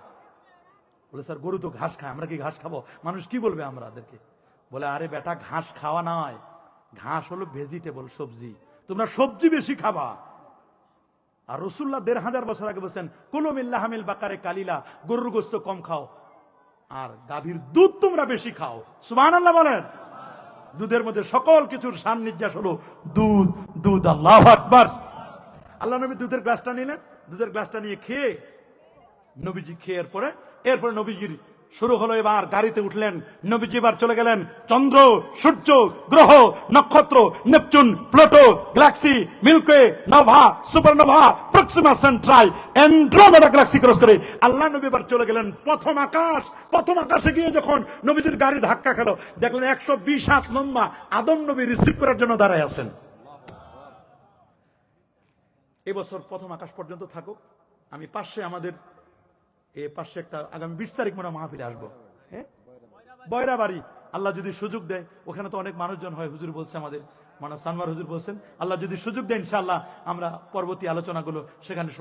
বলে স্যার গরু তো ঘাস খায়, আমরা কি ঘাস খাবো? মানুষ কি বলবে আমাদেরকে? বলে আরে বেটা, ঘাস খাওয়া নয়, ঘাস হলো ভেজিটেবল, সবজি। তোমরা সবজি বেশি খাবা। আর রাসূলুল্লাহ ১৫০০ বছর আগে বলছেন কুলু মিন লাহমিল বাকারে কালিলা, গরুর গোশত কম খাও আর গাভীর দুধ তোমরা বেশি খাও। সুবহানাল্লাহ বলেন। দুধের মধ্যে সকল কিছুর সান্নিধ্যাস হলো দুধ। দুধ, আল্লাহু আকবার। আল্লাহ নবী দুধের গ্লাসটা নিলেন, দুধের গ্লাসটা নিয়ে খেয়ে নবীজি খেয়ে এরপরে নবীজির শুরু হলো। এবার গাড়িতে উঠলেন নবীজি, এবার চলে গেলেন চন্দ্র, সূর্য, গ্রহ, নক্ষত্র, Neptune, Pluto, galaxy, Milky Way, nova, supernova, Proxima Centauri, Andromeda galaxy cross করে আল্লাহ নবী এবার চলে গেলেন প্রথম আকাশ। প্রথম আকাশে গিয়ে যখন নবীজির গাড়ি ধাক্কা খেল, দেখলেন 120 হাত লম্বা আদম নবী রিসিভ করার জন্য দাঁড়ায় আছেন। এবছর প্রথম আকাশ পর্যন্ত থাকুক। আমি পাশে আমাদের পাশে একটা আগামী 20 তারিখ মনে মাহফিলে আসবো, হ্যাঁ, বয়রা বাড়ি। আল্লাহ যদি সুযোগ দেয়, ওখানে তো অনেক মানুষজন হয়, হুজুর বলছে আমাদের মানে সানওয়ার হুজুর বলছেন, আল্লাহ যদি সুযোগ দেয় ইনশাআল্লাহ আমরা পরবর্তী আলোচনাগুলো সেখানে